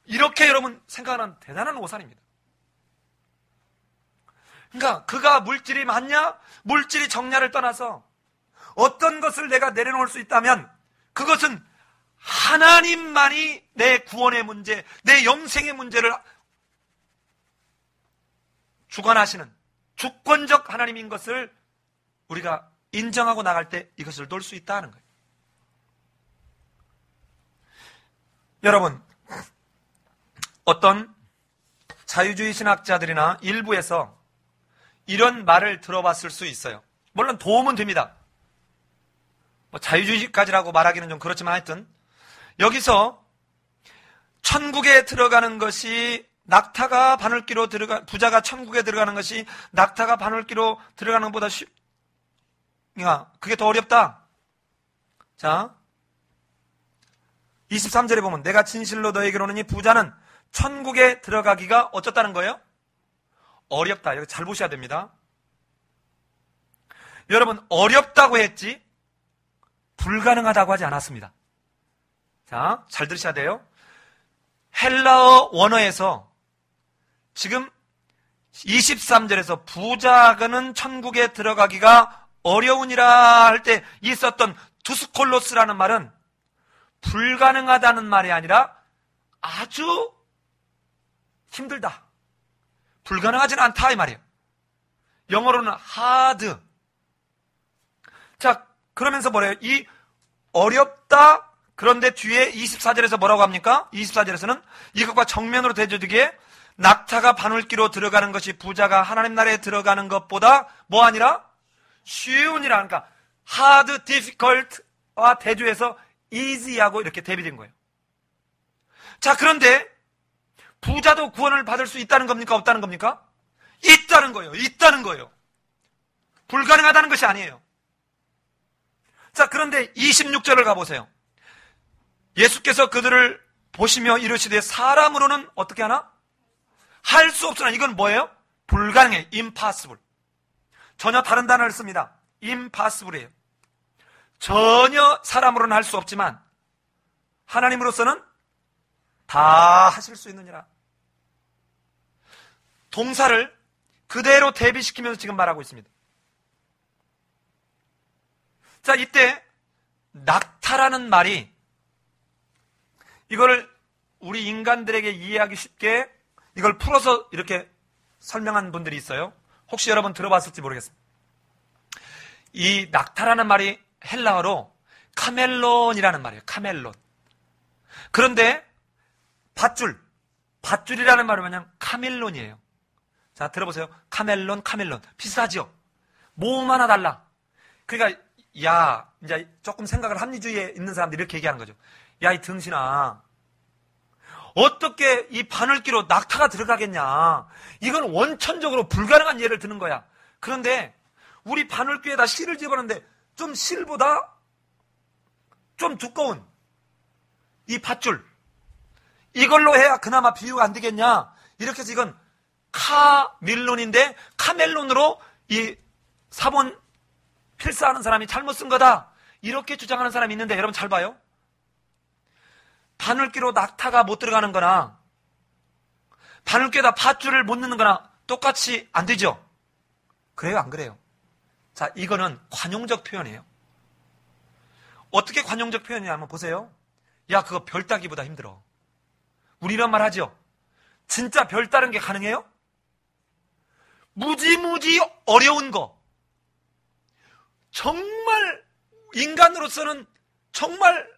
이렇게 여러분 생각하는 대단한 오산입니다. 그러니까 그가 물질이 많냐? 물질이 적냐를 떠나서 어떤 것을 내가 내려놓을 수 있다면 그것은 하나님만이 내 구원의 문제, 내 영생의 문제를 주관하시는 주권적 하나님인 것을 우리가 인정하고 나갈 때 이것을 놓을 수 있다는 거예요. 여러분, 어떤 자유주의 신학자들이나 일부에서 이런 말을 들어봤을 수 있어요. 물론 도움은 됩니다. 자유주의까지라고 말하기는 좀 그렇지만 하여튼 여기서 천국에 들어가는 것이 낙타가 바늘기로 부자가 천국에 들어가는 것이 낙타가 바늘기로 들어가는 것보다 그게 더 어렵다. 자, 23절에 보면 내가 진실로 너에게 이르노니 부자는 천국에 들어가기가 어쩌다는 거예요? 어렵다. 여기 잘 보셔야 됩니다. 여러분, 어렵다고 했지 불가능하다고 하지 않았습니다. 자, 잘 들으셔야 돼요. 헬라어 원어에서 지금 23절에서 부자는 천국에 들어가기가 어려우니라 할 때 있었던 두스콜로스라는 말은 불가능하다는 말이 아니라 아주 힘들다. 불가능하지는 않다 이 말이에요. 영어로는 hard. 자, 그러면서 뭐래요? 이 어렵다. 그런데 뒤에 24절에서 뭐라고 합니까? 24절에서는 이것과 정면으로 대조되기에 낙타가 바늘기로 들어가는 것이 부자가 하나님 나라에 들어가는 것보다 뭐 아니라 쉬운이라. 그러니까 hard, difficult와 대조해서 easy하고 이렇게 대비된 거예요. 자, 그런데 부자도 구원을 받을 수 있다는 겁니까? 없다는 겁니까? 있다는 거예요. 있다는 거예요. 불가능하다는 것이 아니에요. 자, 그런데 26절을 가보세요. 예수께서 그들을 보시며 이르시되 사람으로는 어떻게 하나? 할 수 없으나. 이건 뭐예요? 불가능해. impossible. 전혀 다른 단어를 씁니다. impossible이에요. 전혀 사람으로는 할 수 없지만 하나님으로서는 다 하실 수 있느니라. 동사를 그대로 대비시키면서 지금 말하고 있습니다. 자, 이때 낙타라는 말이 이거를 우리 인간들에게 이해하기 쉽게 이걸 풀어서 이렇게 설명한 분들이 있어요. 혹시 여러분 들어봤을지 모르겠습니다. 이 낙타라는 말이 헬라어로 카멜론이라는 말이에요. 카멜론. 그런데 밧줄이라는 말은 그냥 카멜론이에요. 자, 들어보세요. 카멜론. 비슷하죠? 모음 하나 달라. 그러니까, 야, 이제 조금 생각을 합리주의에 있는 사람들이 이렇게 얘기하는 거죠. 야, 이 등신아. 어떻게 이 바늘귀로 낙타가 들어가겠냐. 이건 원천적으로 불가능한 예를 드는 거야. 그런데 우리 바늘귀에다 실을 집어넣는데 좀 실보다 좀 두꺼운 이 밧줄. 이걸로 해야 그나마 비유가 안 되겠냐. 이렇게 해서 이건 카밀론인데 카멜론으로 이 사본 필사하는 사람이 잘못 쓴 거다. 이렇게 주장하는 사람이 있는데 여러분 잘 봐요. 바늘귀로 낙타가 못 들어가는 거나 바늘귀에다 밧줄을 못 넣는 거나 똑같이 안 되죠? 그래요? 안 그래요? 자, 이거는 관용적 표현이에요. 어떻게 관용적 표현이냐 한번 보세요. 야, 그거 별 따기보다 힘들어. 우리 이런 말 하죠? 진짜 별 따는 게 가능해요? 무지무지 어려운 거. 정말 인간으로서는 정말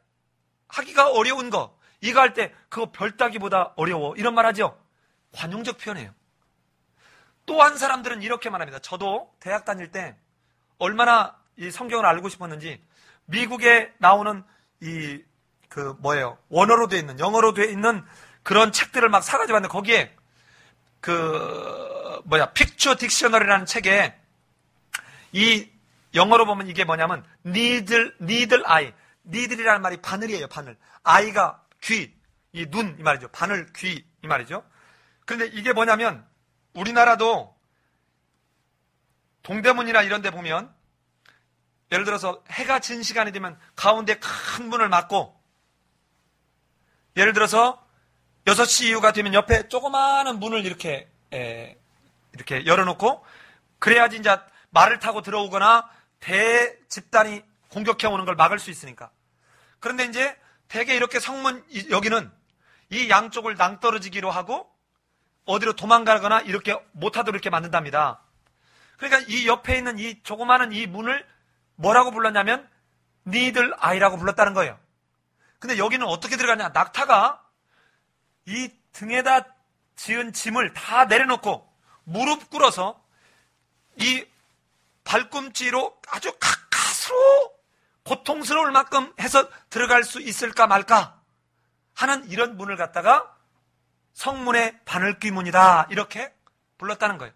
하기가 어려운 거. 이거 할 때 그거 별 따기보다 어려워. 이런 말 하죠? 관용적 표현이에요. 또 한 사람들은 이렇게 말합니다. 저도 대학 다닐 때 얼마나 이 성경을 알고 싶었는지 미국에 나오는 원어로 되어 있는, 영어로 되어 있는 그런 책들을 막 사가지고 왔는데 거기에 픽처 딕셔너리라는 책에 이 영어로 보면 이게 뭐냐면 needle eye. needle이라는 말이 바늘이에요, 바늘. eye가 귀, 이 눈, 이 말이죠. 바늘, 귀, 이 말이죠. 그런데 이게 뭐냐면 우리나라도 동대문이나 이런 데 보면 예를 들어서 해가 진 시간이 되면 가운데 큰 문을 막고 예를 들어서 6시 이후가 되면 옆에 조그마한 문을 이렇게 열어놓고 그래야지 이제 말을 타고 들어오거나 대집단이 공격해 오는 걸 막을 수 있으니까. 그런데 이제 대개 이렇게 성문 여기는 이 양쪽을 낭떠러지기로 하고 어디로 도망가거나 이렇게 못하도록 이렇게 만든답니다. 그러니까 이 옆에 있는 이 조그마한 이 문을 뭐라고 불렀냐면 니들 아이라고 불렀다는 거예요. 근데 여기는 어떻게 들어가냐? 낙타가 이 등에다 지은 짐을 다 내려놓고 무릎 꿇어서 이 발꿈치로 아주 가까스로 고통스러울 만큼 해서 들어갈 수 있을까 말까 하는 이런 문을 갖다가 성문의 바늘귀 문이다 이렇게 불렀다는 거예요.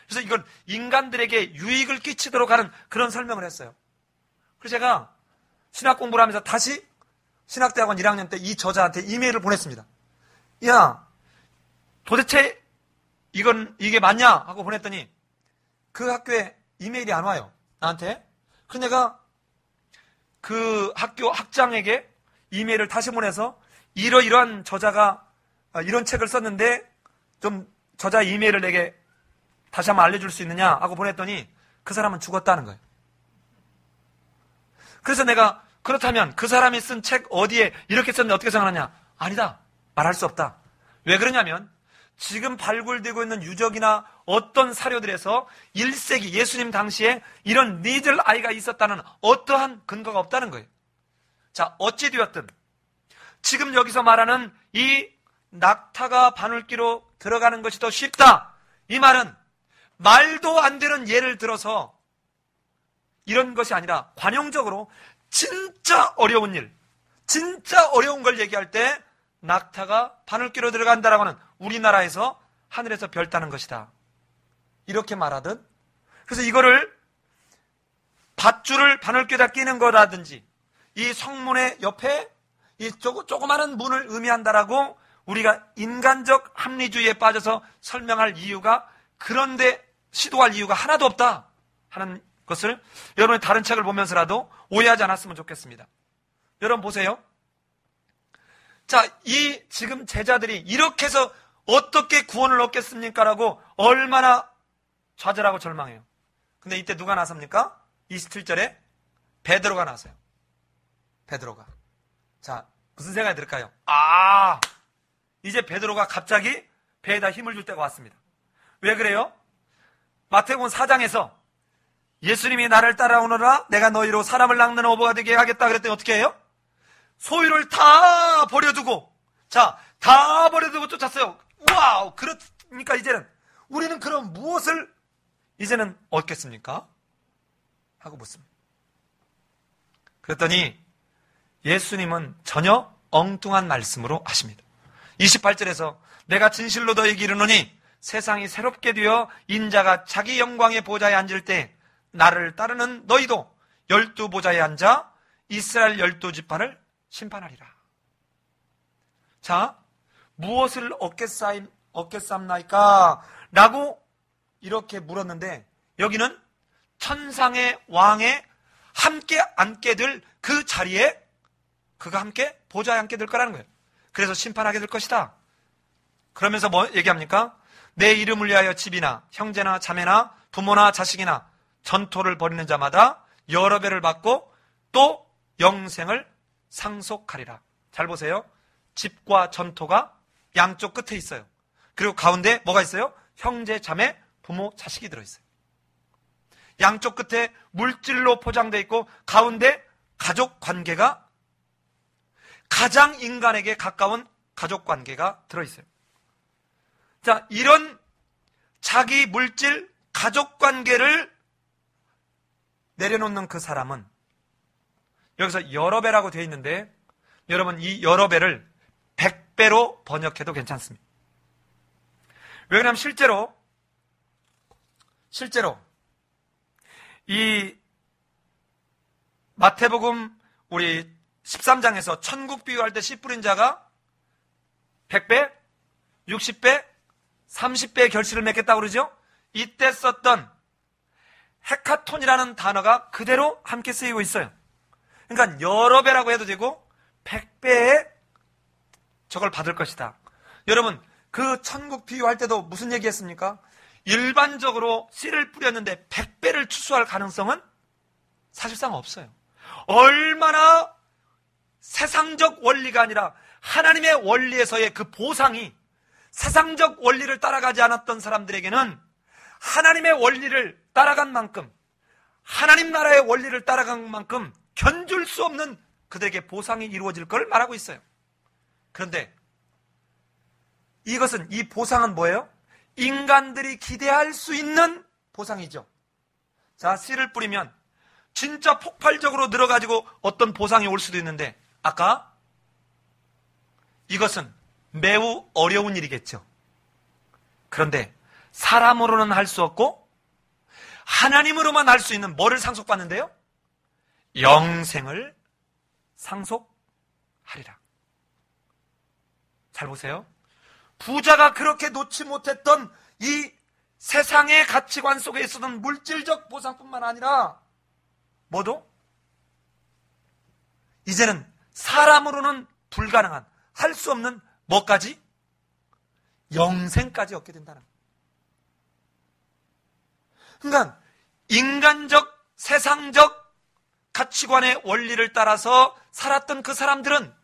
그래서 이건 인간들에게 유익을 끼치도록 하는 그런 설명을 했어요. 그래서 제가 신학 공부를 하면서 다시 신학대학원 1학년 때 이 저자한테 이메일을 보냈습니다. 야, 도대체 이게 맞냐? 하고 보냈더니 그 학교에 이메일이 안 와요. 나한테. 그래서 내가 그 학교 학장에게 이메일을 다시 보내서 이러이러한 저자가 이런 책을 썼는데 좀 저자 이메일을 내게 다시 한번 알려줄 수 있느냐 하고 보냈더니 그 사람은 죽었다는 거예요. 그래서 내가 그렇다면 그 사람이 쓴 책 어디에 이렇게 썼는데 어떻게 생각하냐? 아니다. 말할 수 없다. 왜 그러냐면 지금 발굴되고 있는 유적이나 어떤 사료들에서 1세기 예수님 당시에 이런 니들 아이가 있었다는 어떠한 근거가 없다는 거예요. 자, 어찌되었든 지금 여기서 말하는 이 낙타가 바늘귀로 들어가는 것이 더 쉽다. 이 말은 말도 안 되는 예를 들어서 이런 것이 아니라 관용적으로 진짜 어려운 일, 진짜 어려운 걸 얘기할 때 낙타가 바늘귀로 들어간다라고 하는 우리나라에서 하늘에서 별 따는 것이다. 이렇게 말하든 그래서 이거를 밧줄을 바늘귀에다 끼는 거라든지 이 성문의 옆에 이 조그마한 문을 의미한다라고 우리가 인간적 합리주의에 빠져서 설명할 이유가 그런데 시도할 이유가 하나도 없다 하는 것을 여러분의 다른 책을 보면서라도 오해하지 않았으면 좋겠습니다. 여러분 보세요. 자, 이 지금 제자들이 이렇게 해서 어떻게 구원을 얻겠습니까? 라고 얼마나 좌절하고 절망해요. 근데 이때 누가 나섭니까? 27절에 베드로가 나서요. 베드로가. 자, 무슨 생각이 들을까요? 이제 베드로가 갑자기 배에다 힘을 줄 때가 왔습니다. 왜 그래요? 마태복음 4장에서 예수님이 나를 따라오너라 내가 너희로 사람을 낚는 어부가 되게 하겠다 그랬더니 어떻게 해요? 소유를 다 버려두고 다 버려두고 쫓았어요. 와우! 그러니까 이제는 우리는 그럼 무엇을 이제는 얻겠습니까? 하고 묻습니다. 그랬더니 예수님은 전혀 엉뚱한 말씀으로 하십니다. 28절에서 내가 진실로 너희에게 이르노니 세상이 새롭게 되어 인자가 자기 영광의 보좌에 앉을 때 나를 따르는 너희도 12보좌에 앉아 이스라엘 12지파를 심판하리라. 자, 무엇을 얻겠사옵나이까? 라고 이렇게 물었는데 여기는 천상의 왕에 함께 앉게 될 그 자리에 그가 함께 보좌에 앉게 될 거라는 거예요. 그래서 심판하게 될 것이다. 그러면서 뭐 얘기합니까? 내 이름을 위하여 집이나 형제나 자매나 부모나 자식이나 전토를 벌이는 자마다 여러 배를 받고 또 영생을 상속하리라. 잘 보세요. 집과 전토가 양쪽 끝에 있어요. 그리고 가운데 뭐가 있어요? 형제, 자매, 부모, 자식이 들어있어요. 양쪽 끝에 물질로 포장되어 있고 가운데 가족 관계가 가장 인간에게 가까운 가족 관계가 들어있어요. 자, 이런 자기 물질, 가족 관계를 내려놓는 그 사람은 여기서 여러 배라고 되어 있는데 여러분 이 여러 배를 100배로 번역해도 괜찮습니다. 왜 그러냐면 실제로 이 마태복음 우리 13장에서 천국 비유할 때 씨 뿌린 자가 100배, 60배, 30배의 결실을 맺겠다고 그러죠? 이때 썼던 헤카톤이라는 단어가 그대로 함께 쓰이고 있어요. 그러니까 여러 배라고 해도 되고 100배의 저걸 받을 것이다. 여러분 그 천국 비유할 때도 무슨 얘기했습니까? 일반적으로 씨를 뿌렸는데 100배를 추수할 가능성은 사실상 없어요. 얼마나 세상적 원리가 아니라 하나님의 원리에서의 그 보상이 세상적 원리를 따라가지 않았던 사람들에게는 하나님의 원리를 따라간 만큼 하나님 나라의 원리를 따라간 만큼 견줄 수 없는 그들에게 보상이 이루어질 걸 말하고 있어요. 그런데 이것은 이 보상은 뭐예요? 인간들이 기대할 수 있는 보상이죠. 자, 씨를 뿌리면 진짜 폭발적으로 늘어가지고 어떤 보상이 올 수도 있는데 아까 이것은 매우 어려운 일이겠죠. 그런데 사람으로는 할 수 없고 하나님으로만 할 수 있는 뭐를 상속받는데요? 영생을 상속하리라. 잘 보세요. 부자가 그렇게 놓지 못했던 이 세상의 가치관 속에 있었던 물질적 보상뿐만 아니라 뭐도? 이제는 사람으로는 불가능한 할 수 없는 뭐까지? 영생까지 얻게 된다는 거예요. 그러니까 인간적 세상적 가치관의 원리를 따라서 살았던 그 사람들은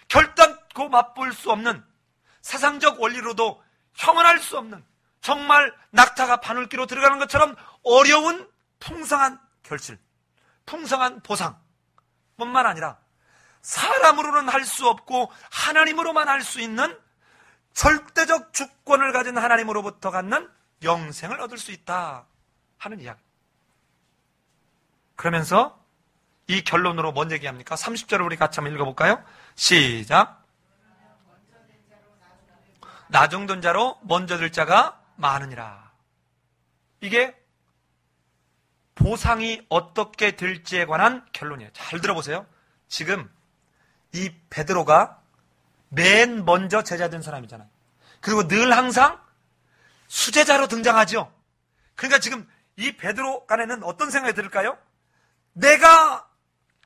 결단코 맛볼 수 없는 세상적 원리로도 형언할 수 없는 정말 낙타가 바늘기로 들어가는 것처럼 어려운 풍성한 결실, 풍성한 보상 뿐만 아니라 사람으로는 할 수 없고 하나님으로만 할 수 있는 절대적 주권을 가진 하나님으로부터 갖는 영생을 얻을 수 있다 하는 이야기. 그러면서 이 결론으로 뭔 얘기합니까? 30절을 우리 같이 한번 읽어볼까요? 시작. 나중된 자로 먼저 들 자가 많으니라. 이게 보상이 어떻게 될지에 관한 결론이에요. 잘 들어보세요. 지금 이 베드로가 맨 먼저 제자 된 사람이잖아요. 그리고 늘 항상 수제자로 등장하죠. 그러니까 지금 이 베드로 간에는 어떤 생각이 들을까요? 내가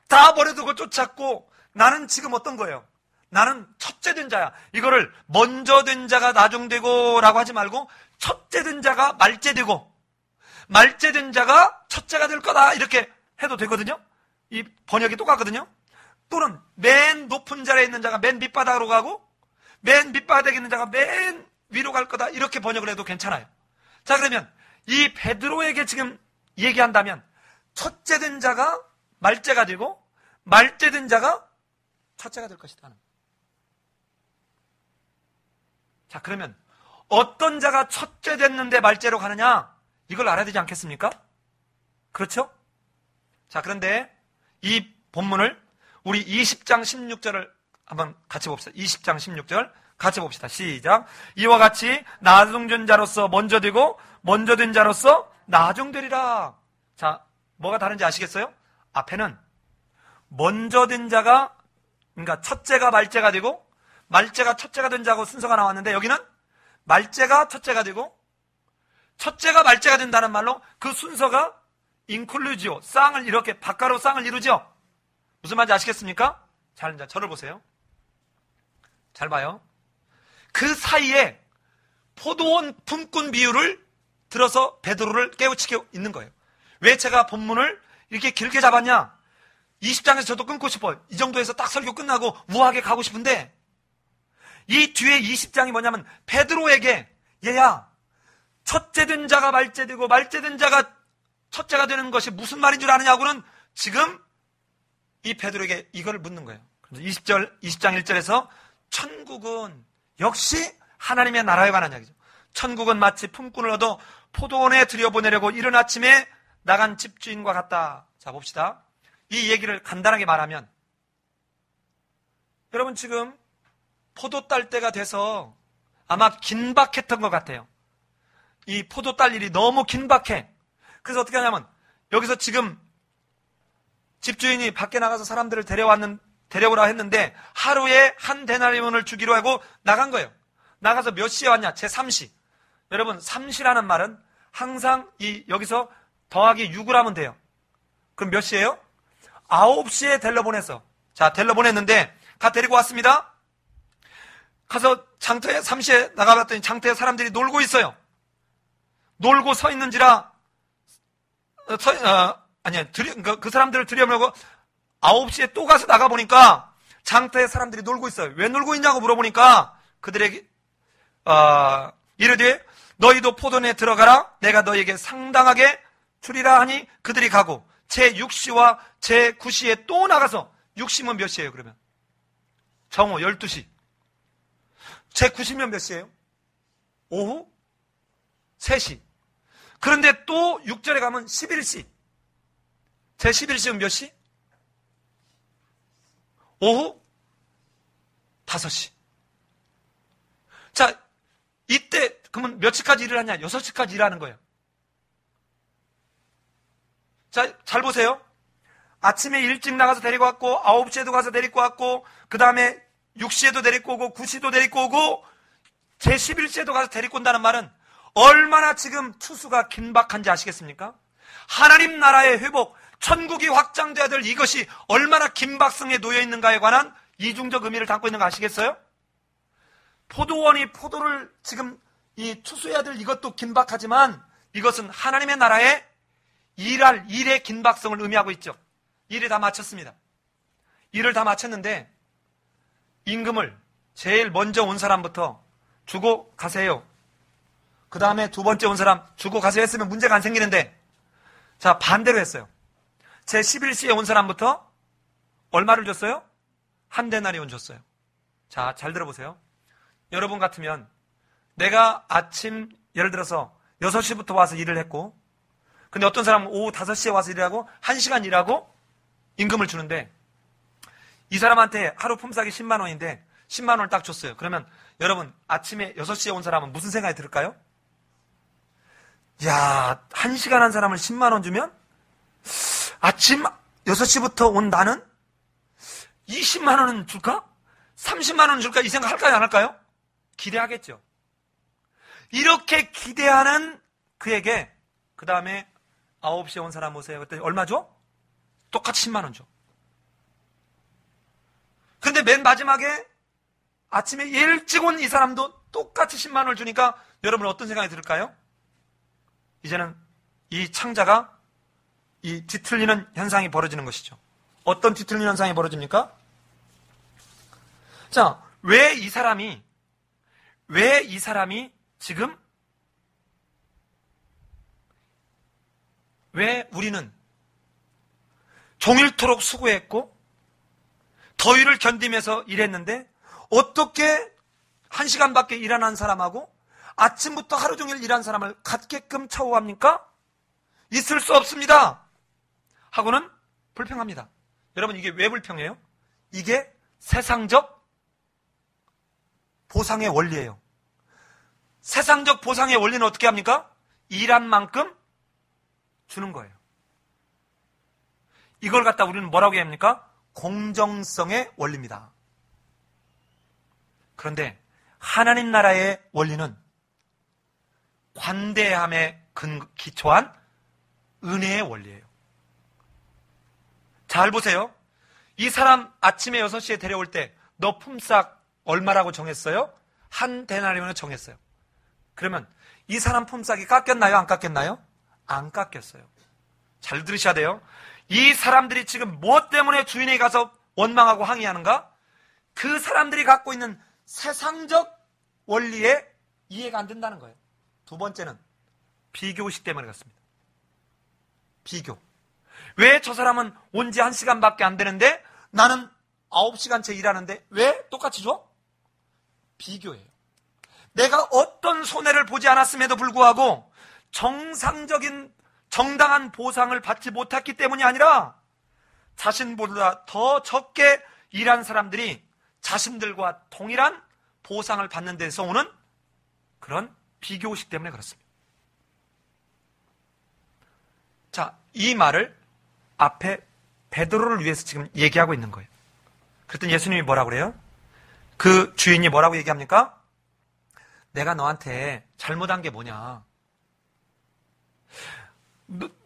다 버려두고 쫓았고 나는 지금 어떤 거예요? 나는 첫째 된 자야. 이거를 먼저 된 자가 나중되고 라고 하지 말고 첫째 된 자가 말째 되고 말째 된 자가 첫째가 될 거다 이렇게 해도 되거든요. 이 번역이 똑같거든요. 또는 맨 높은 자리에 있는 자가 맨 밑바닥으로 가고 맨 밑바닥에 있는 자가 맨 위로 갈 거다, 이렇게 번역을 해도 괜찮아요. 자, 그러면 이 베드로에게 지금 얘기한다면 첫째 된 자가 말째가 되고 말째 된 자가 첫째가 될 것이다. 자, 그러면 어떤 자가 첫째 됐는데 말째로 가느냐, 이걸 알아야 되지 않겠습니까? 그렇죠? 자, 그런데 이 본문을 우리 20장 16절을 한번 같이 봅시다. 20장 16절 같이 봅시다. 시작. 이와 같이 나중된 자로서 먼저 되고 먼저 된 자로서 나중되리라. 자, 뭐가 다른지 아시겠어요? 앞에는 먼저 된 자가, 그러니까 첫째가 말째가 되고 말째가 첫째가 된 자고 순서가 나왔는데, 여기는 말째가 첫째가 되고 첫째가 말째가 된다는 말로 그 순서가 인클루지오, 쌍을 이렇게 바깥으로 쌍을 이루죠. 무슨 말인지 아시겠습니까? 잘, 이제 저를 보세요. 잘 봐요. 그 사이에 포도원 품꾼 비유를 들어서 베드로를 깨우치고 있는 거예요. 왜 제가 본문을 이렇게 길게 잡았냐? 20장에서 저도 끊고 싶어요. 이 정도에서 딱 설교 끝나고 우아하게 가고 싶은데, 이 뒤에 20장이 뭐냐면 베드로에게, 얘야, 첫째 된 자가 말째 되고 말째 된 자가 첫째가 되는 것이 무슨 말인 줄 아느냐고는 지금 이 베드로에게 이걸 묻는 거예요. 그래서 20장 1절에서 천국은 역시 하나님의 나라에 관한 이야기죠. 천국은 마치 품꾼을 얻어 포도원에 들여보내려고 이른 아침에 나간 집주인과 같다. 자, 봅시다. 이 얘기를 간단하게 말하면, 여러분 지금 포도 딸 때가 돼서 아마 긴박했던 것 같아요. 이 포도 딸 일이 너무 긴박해. 그래서 어떻게 하냐면, 여기서 지금 집주인이 밖에 나가서 사람들을 데려오라 했는데 하루에 한 데나리온을 주기로 하고 나간 거예요. 나가서 몇 시에 왔냐? 제 3시. 여러분, 3시라는 말은 항상 여기서 더하기 6을 하면 돼요. 그럼 몇 시예요? 9시에 데려보냈어. 자, 데려보냈는데 가 데리고 왔습니다. 가서 장터에 3시에 나가봤더니 장터에 사람들이 놀고 있어요. 놀고 서 있는지라 그 사람들을 들여보려고 9시에 또 가서 나가보니까 장터에 사람들이 놀고 있어요. 왜 놀고 있냐고 물어보니까 그들에게 이르되 너희도 포도원에 들어가라. 내가 너희에게 상당하게 주리라 하니 그들이 가고 제6시와 제9시에 또 나가서, 6시면 몇 시예요 그러면? 정오 12시. 제9시면 몇 시예요? 오후 3시. 그런데 또 6절에 가면 11시. 제11시면 몇 시? 오후 5시. 자, 이때 그러면 몇 시까지 일을 하냐? 6시까지 일하는 거예요. 자, 잘 보세요. 아침에 일찍 나가서 데리고 왔고 9시에도 가서 데리고 왔고 그 다음에 6시에도 데리고 오고 9시도 데리고 오고 제11시에도 가서 데리고 온다는 말은 얼마나 지금 추수가 긴박한지 아시겠습니까? 하나님 나라의 회복, 천국이 확장돼야 될 이것이 얼마나 긴박성에 놓여 있는가에 관한 이중적 의미를 담고 있는 거 아시겠어요? 포도원이 포도를 지금 이 추수해야 될 이것도 긴박하지만 이것은 하나님의 나라의 일할 일의 긴박성을 의미하고 있죠. 일을 다 마쳤습니다. 일을 다 마쳤는데 임금을 제일 먼저 온 사람부터 주고 가세요. 그 다음에 두 번째 온 사람 주고 가세요 했으면 문제가 안 생기는데, 자, 반대로 했어요. 제 11시에 온 사람부터 얼마를 줬어요? 한 데나리온 줬어요. 자, 잘 들어보세요. 여러분 같으면 내가 아침 예를 들어서 6시부터 와서 일을 했고, 근데 어떤 사람은 오후 5시에 와서 일하고 1시간 일하고 임금을 주는데, 이 사람한테 하루 품삯이 10만 원인데 10만 원을 딱 줬어요. 그러면 여러분 아침에 6시에 온 사람은 무슨 생각이 들을까요? 야, 1시간 한 사람을 10만 원 주면 아침 6시부터 온 나는 20만 원은 줄까? 30만 원은 줄까? 이 생각 할까요? 안 할까요? 기대하겠죠. 이렇게 기대하는 그에게 그 다음에 9시에 온 사람 오세요. 그랬더니 얼마 줘? 똑같이 10만 원 줘. 근데 맨 마지막에 아침에 일찍 온 이 사람도 똑같이 10만 원을 주니까 여러분 어떤 생각이 들을까요? 이제는 이 창자가 이 뒤틀리는 현상이 벌어지는 것이죠. 어떤 뒤틀리는 현상이 벌어집니까? 자, 왜 이 사람이 지금, 왜 우리는 종일토록 수고했고 더위를 견디면서 일했는데 어떻게 1시간밖에 일 안 한 사람하고 아침부터 하루 종일 일한 사람을 같게끔 처우합니까? 있을 수 없습니다 하고는 불평합니다. 여러분, 이게 왜 불평해요? 이게 세상적 보상의 원리예요. 세상적 보상의 원리는 어떻게 합니까? 일한 만큼 주는 거예요. 이걸 갖다 우리는 뭐라고 해야 합니까? 공정성의 원리입니다. 그런데 하나님 나라의 원리는 관대함에 기초한 은혜의 원리예요. 잘 보세요. 이 사람 아침에 6시에 데려올 때 너 품삯 얼마라고 정했어요? 한 데나리온을 정했어요. 그러면 이 사람 품삯이 깎였나요? 안 깎였나요? 안 깎였어요. 잘 들으셔야 돼요. 이 사람들이 지금 무엇 때문에 주인에게 가서 원망하고 항의하는가? 그 사람들이 갖고 있는 세상적 원리에 이해가 안 된다는 거예요. 두 번째는 비교의식 때문에 그렇습니다. 비교. 왜 저 사람은 온 지 1시간밖에 안 되는데 나는 9시간째 일하는데 왜 똑같이 줘? 비교예요. 내가 어떤 손해를 보지 않았음에도 불구하고 정상적인 정당한 보상을 받지 못했기 때문이 아니라 자신보다 더 적게 일한 사람들이 자신들과 동일한 보상을 받는 데서 오는 그런 비교의식 때문에 그렇습니다. 자, 이 말을 앞에 베드로를 위해서 지금 얘기하고 있는 거예요. 그랬더니 예수님이 뭐라고 그래요? 그 주인이 뭐라고 얘기합니까? 내가 너한테 잘못한 게 뭐냐?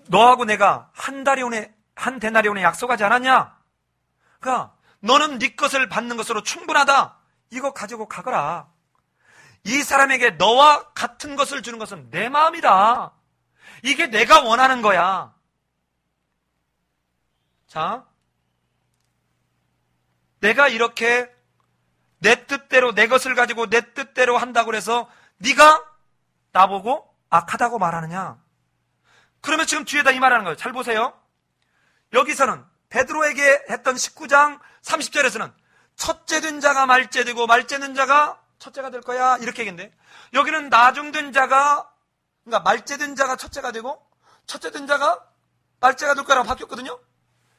너하고 내가 한 데나리온에 약속하지 않았냐? 그러니까 너는 네 것을 받는 것으로 충분하다. 이거 가지고 가거라. 이 사람에게 너와 같은 것을 주는 것은 내 마음이다. 이게 내가 원하는 거야. 자, 내가 이렇게 내 뜻대로 내 것을 가지고 내 뜻대로 한다고 해서 네가 나보고 악하다고 말하느냐? 그러면 지금 뒤에다 이 말하는 거예요. 잘 보세요. 여기서는 베드로에게 했던 19장 30절에서는 첫째 된 자가 말째 되고 말째 된 자가 첫째가 될 거야 이렇게 얘기했는데, 여기는 나중된 자가, 그러니까 말째 된 자가 첫째가 되고 첫째 된 자가 말째가 될 거라고 바뀌었거든요.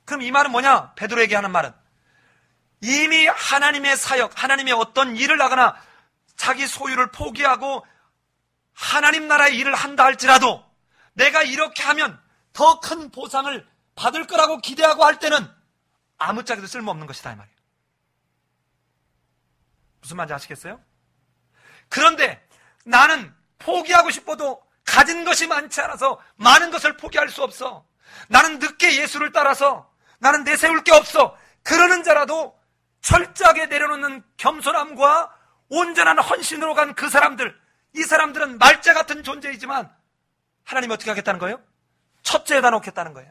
그럼 이 말은 뭐냐? 베드로에게 하는 말은 이미 하나님의 사역, 하나님의 어떤 일을 하거나 자기 소유를 포기하고 하나님 나라의 일을 한다 할지라도 내가 이렇게 하면 더 큰 보상을 받을 거라고 기대하고 할 때는 아무짝에도 쓸모없는 것이다 이 말이에요. 무슨 말인지 아시겠어요? 그런데 나는 포기하고 싶어도 가진 것이 많지 않아서 많은 것을 포기할 수 없어. 나는 늦게 예수를 따라서 나는 내세울 게 없어. 그러는 자라도 철저하게 내려놓는 겸손함과 온전한 헌신으로 간 그 사람들, 이 사람들은 말자 같은 존재이지만 하나님이 어떻게 하겠다는 거예요? 첫째에다 놓겠다는 거예요.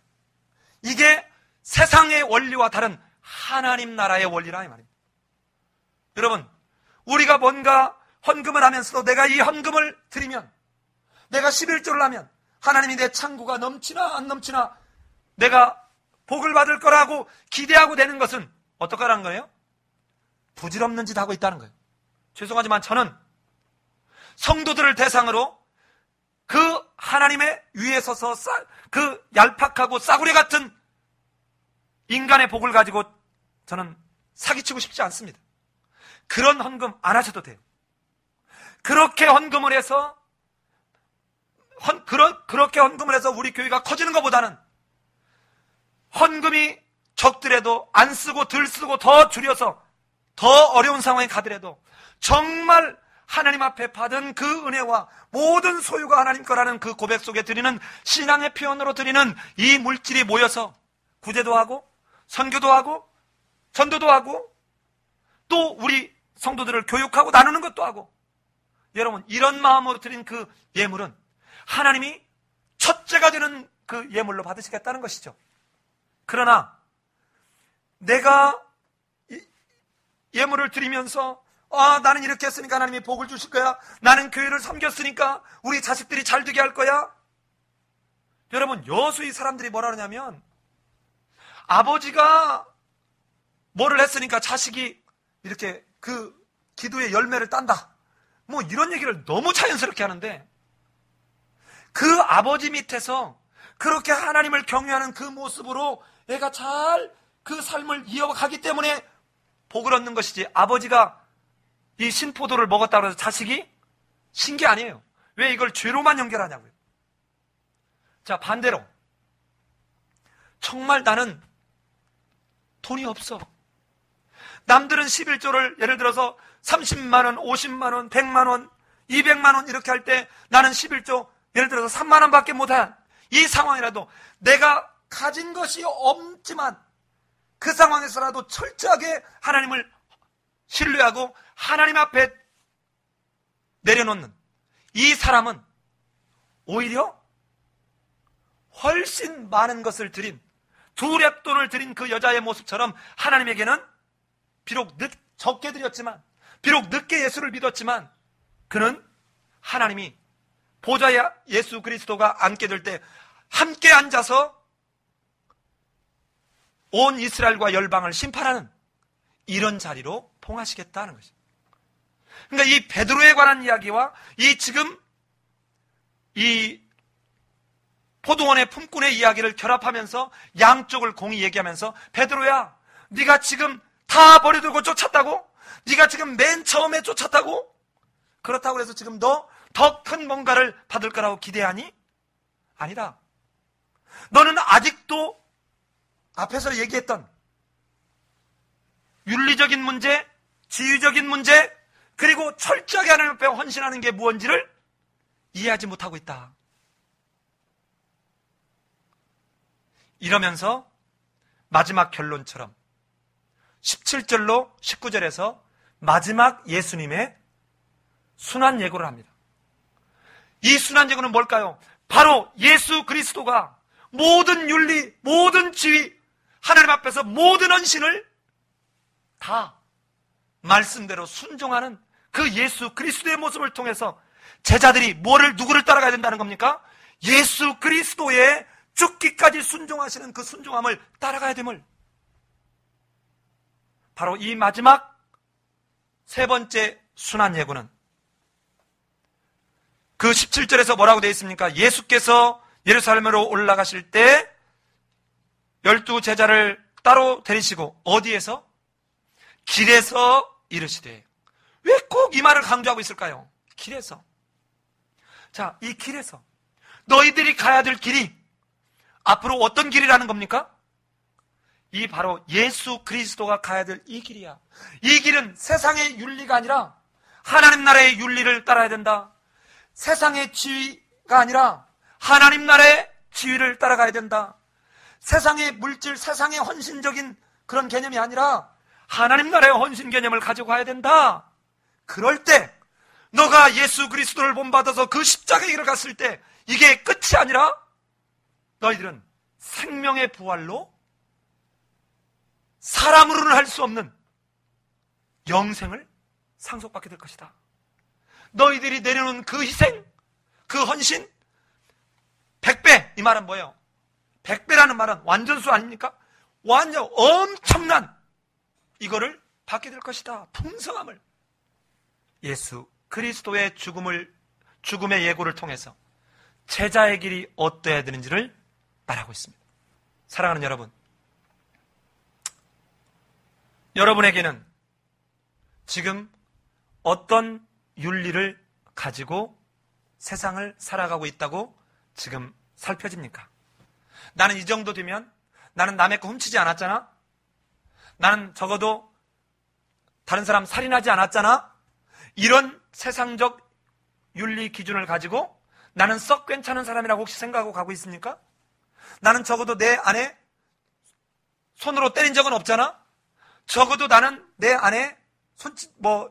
이게 세상의 원리와 다른 하나님 나라의 원리라 이 말입니다. 여러분, 우리가 뭔가 헌금을 하면서도 내가 이 헌금을 드리면, 내가 11조를 하면 하나님이 내 창고가 넘치나 안 넘치나 내가 복을 받을 거라고 기대하고 되는 것은 어떡하라는 거예요? 부질없는 짓 하고 있다는 거예요. 죄송하지만 저는 성도들을 대상으로 그 하나님의 위에 서서 그 얄팍하고 싸구려 같은 인간의 복을 가지고 저는 사기치고 싶지 않습니다. 그런 헌금 안 하셔도 돼요. 그렇게 헌금을 해서 그렇게 헌금을 해서 우리 교회가 커지는 것보다는 헌금이 적더라도 안 쓰고 덜 쓰고 더 줄여서 더 어려운 상황에 가더라도 정말 하나님 앞에 받은 그 은혜와 모든 소유가 하나님 거라는 그 고백 속에 드리는 신앙의 표현으로 드리는 이 물질이 모여서 구제도 하고 선교도 하고 전도도 하고 또 우리 성도들을 교육하고 나누는 것도 하고, 여러분 이런 마음으로 드린 그 예물은 하나님이 첫째가 되는 그 예물로 받으시겠다는 것이죠. 그러나 내가 예물을 드리면서 나는 이렇게 했으니까 하나님이 복을 주실 거야. 나는 교회를 섬겼으니까 우리 자식들이 잘 되게 할 거야. 여러분, 여수의 사람들이 뭐라 그러냐면 아버지가 뭐를 했으니까 자식이 이렇게 그 기도의 열매를 딴다. 뭐 이런 얘기를 너무 자연스럽게 하는데 그 아버지 밑에서 그렇게 하나님을 경외하는 그 모습으로 애가 잘 그 삶을 이어가기 때문에 복을 얻는 것이지, 아버지가 이 신포도를 먹었다고 해서 자식이 신 게 아니에요. 왜 이걸 죄로만 연결하냐고요. 자, 반대로 정말 나는 돈이 없어. 남들은 11조를 예를 들어서 30만 원, 50만 원, 100만 원, 200만 원 이렇게 할 때 나는 11조 예를 들어서 3만 원밖에 못한 이 상황이라도 내가 가진 것이 없지만 그 상황에서라도 철저하게 하나님을 신뢰하고 하나님 앞에 내려놓는 이 사람은 오히려 훨씬 많은 것을 드린, 2렙돈을 드린 그 여자의 모습처럼 하나님에게는 비록 적게 드렸지만, 비록 늦게 예수를 믿었지만 그는 하나님이 보좌에 예수 그리스도가 앉게 될 때 함께 앉아서 온 이스라엘과 열방을 심판하는 이런 자리로 봉하시겠다는 것입니다. 그러니까 이 베드로에 관한 이야기와 이 지금 이 포도원의 품꾼의 이야기를 결합하면서 양쪽을 공히 얘기하면서, 베드로야, 네가 지금 다 버려두고 쫓았다고? 네가 지금 맨 처음에 쫓았다고? 그렇다고 해서 지금 너 더 큰 뭔가를 받을 거라고 기대하니? 아니다. 너는 아직도 앞에서 얘기했던 윤리적인 문제, 지위적인 문제, 그리고 철저하게 하나님 앞에 헌신하는 게 무엇인지를 이해하지 못하고 있다. 이러면서 마지막 결론처럼 17절로 19절에서 마지막 예수님의 순환 예고를 합니다. 이 순환 예고는 뭘까요? 바로 예수 그리스도가 모든 윤리, 모든 지위, 하나님 앞에서 모든 헌신을 다 말씀대로 순종하는 그 예수 그리스도의 모습을 통해서 제자들이 누구를 따라가야 된다는 겁니까? 예수 그리스도의 죽기까지 순종하시는 그 순종함을 따라가야 됨을, 바로 이 마지막 세 번째 순환 예고는 그 17절에서 뭐라고 되어 있습니까? 예수께서 예루살렘으로 올라가실 때 12제자를 따로 데리시고 어디에서? 길에서 이르시되. 왜 꼭 이 말을 강조하고 있을까요? 길에서. 자, 이 길에서 너희들이 가야 될 길이 앞으로 어떤 길이라는 겁니까? 이 바로 예수 그리스도가 가야 될 이 길이야. 이 길은 세상의 윤리가 아니라 하나님 나라의 윤리를 따라야 된다. 세상의 지위가 아니라 하나님 나라의 지위를 따라가야 된다. 세상의 물질, 세상의 헌신적인 그런 개념이 아니라 하나님 나라의 헌신 개념을 가지고 가야 된다. 그럴 때 너가 예수 그리스도를 본받아서 그 십자가의 길을 갔을 때 이게 끝이 아니라 너희들은 생명의 부활로 사람으로는 할 수 없는 영생을 상속받게 될 것이다. 너희들이 내려놓은 그 희생, 그 헌신, 100배, 이 말은 뭐예요? 100배라는 말은 완전수 아닙니까? 완전 엄청난 이거를 받게 될 것이다. 풍성함을. 예수 그리스도의 죽음의 예고를 통해서 제자의 길이 어떠해야 되는지를 말하고 있습니다. 사랑하는 여러분, 여러분에게는 지금 어떤 윤리를 가지고 세상을 살아가고 있다고 지금 살펴집니까? 나는 이 정도 되면, 나는 남의 거 훔치지 않았잖아? 나는 적어도 다른 사람 살인하지 않았잖아? 이런 세상적 윤리 기준을 가지고 나는 썩 괜찮은 사람이라고 혹시 생각하고 가고 있습니까? 나는 적어도 내 아내 손으로 때린 적은 없잖아? 적어도 나는 내 아내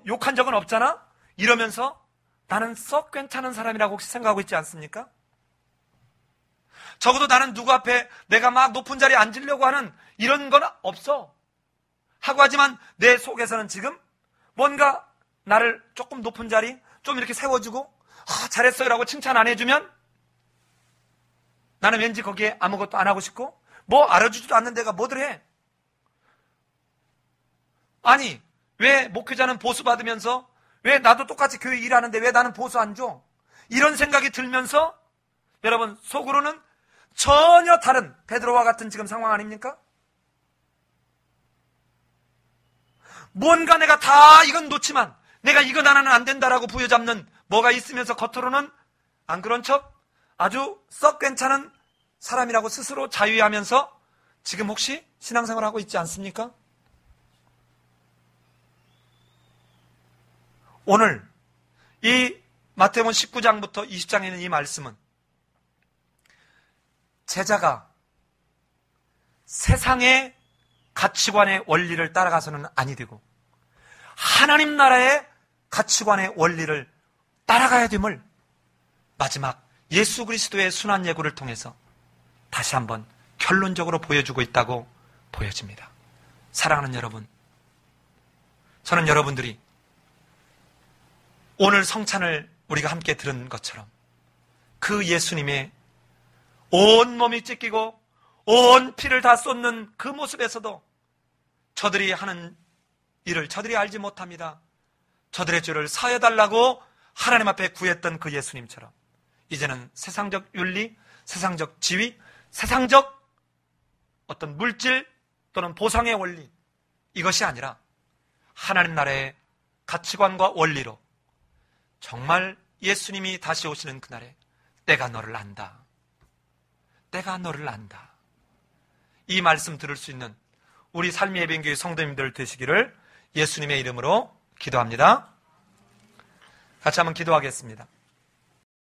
욕한 적은 없잖아? 이러면서 나는 썩 괜찮은 사람이라고 혹시 생각하고 있지 않습니까? 적어도 나는 누구 앞에 내가 막 높은 자리에 앉으려고 하는 이런 건 없어. 하고 하지만 내 속에서는 지금 뭔가 나를 조금 높은 자리 좀 이렇게 세워주고 잘했어요 라고 칭찬 안 해주면 나는 왠지 거기에 아무것도 안 하고 싶고 뭐 알아주지도 않는 데가 뭐들 해. 아니 왜 목회자는 보수 받으면서 왜 나도 똑같이 교회 일하는데 왜 나는 보수 안 줘? 이런 생각이 들면서 여러분 속으로는 전혀 다른 베드로와 같은 지금 상황 아닙니까? 뭔가 내가 다 이건 놓지만 내가 이건 하나는 안 된다라고 부여잡는 뭐가 있으면서 겉으로는 안 그런 척 아주 썩 괜찮은 사람이라고 스스로 자유하면서 지금 혹시 신앙생활을 하고 있지 않습니까? 오늘 이 마태복음 19장부터 20장에 있는 이 말씀은 제자가 세상의 가치관의 원리를 따라가서는 아니 되고 하나님 나라의 가치관의 원리를 따라가야 됨을 마지막 예수 그리스도의 순환 예고를 통해서 다시 한번 결론적으로 보여주고 있다고 보여집니다. 사랑하는 여러분, 저는 여러분들이 오늘 성찬을 우리가 함께 들은 것처럼 그 예수님의 온 몸이 찢기고 온 피를 다 쏟는 그 모습에서도 저들이 하는 일을 저들이 알지 못합니다. 저들의 죄를 사해달라고 하나님 앞에 구했던 그 예수님처럼 이제는 세상적 윤리, 세상적 지위, 세상적 어떤 물질 또는 보상의 원리 이것이 아니라 하나님 나라의 가치관과 원리로 정말 예수님이 다시 오시는 그날에 내가 너를 안다. 내가 너를 안다. 이 말씀 들을 수 있는 우리 삶의 예배교회 성도님들 되시기를 예수님의 이름으로 기도합니다. 같이 한번 기도하겠습니다.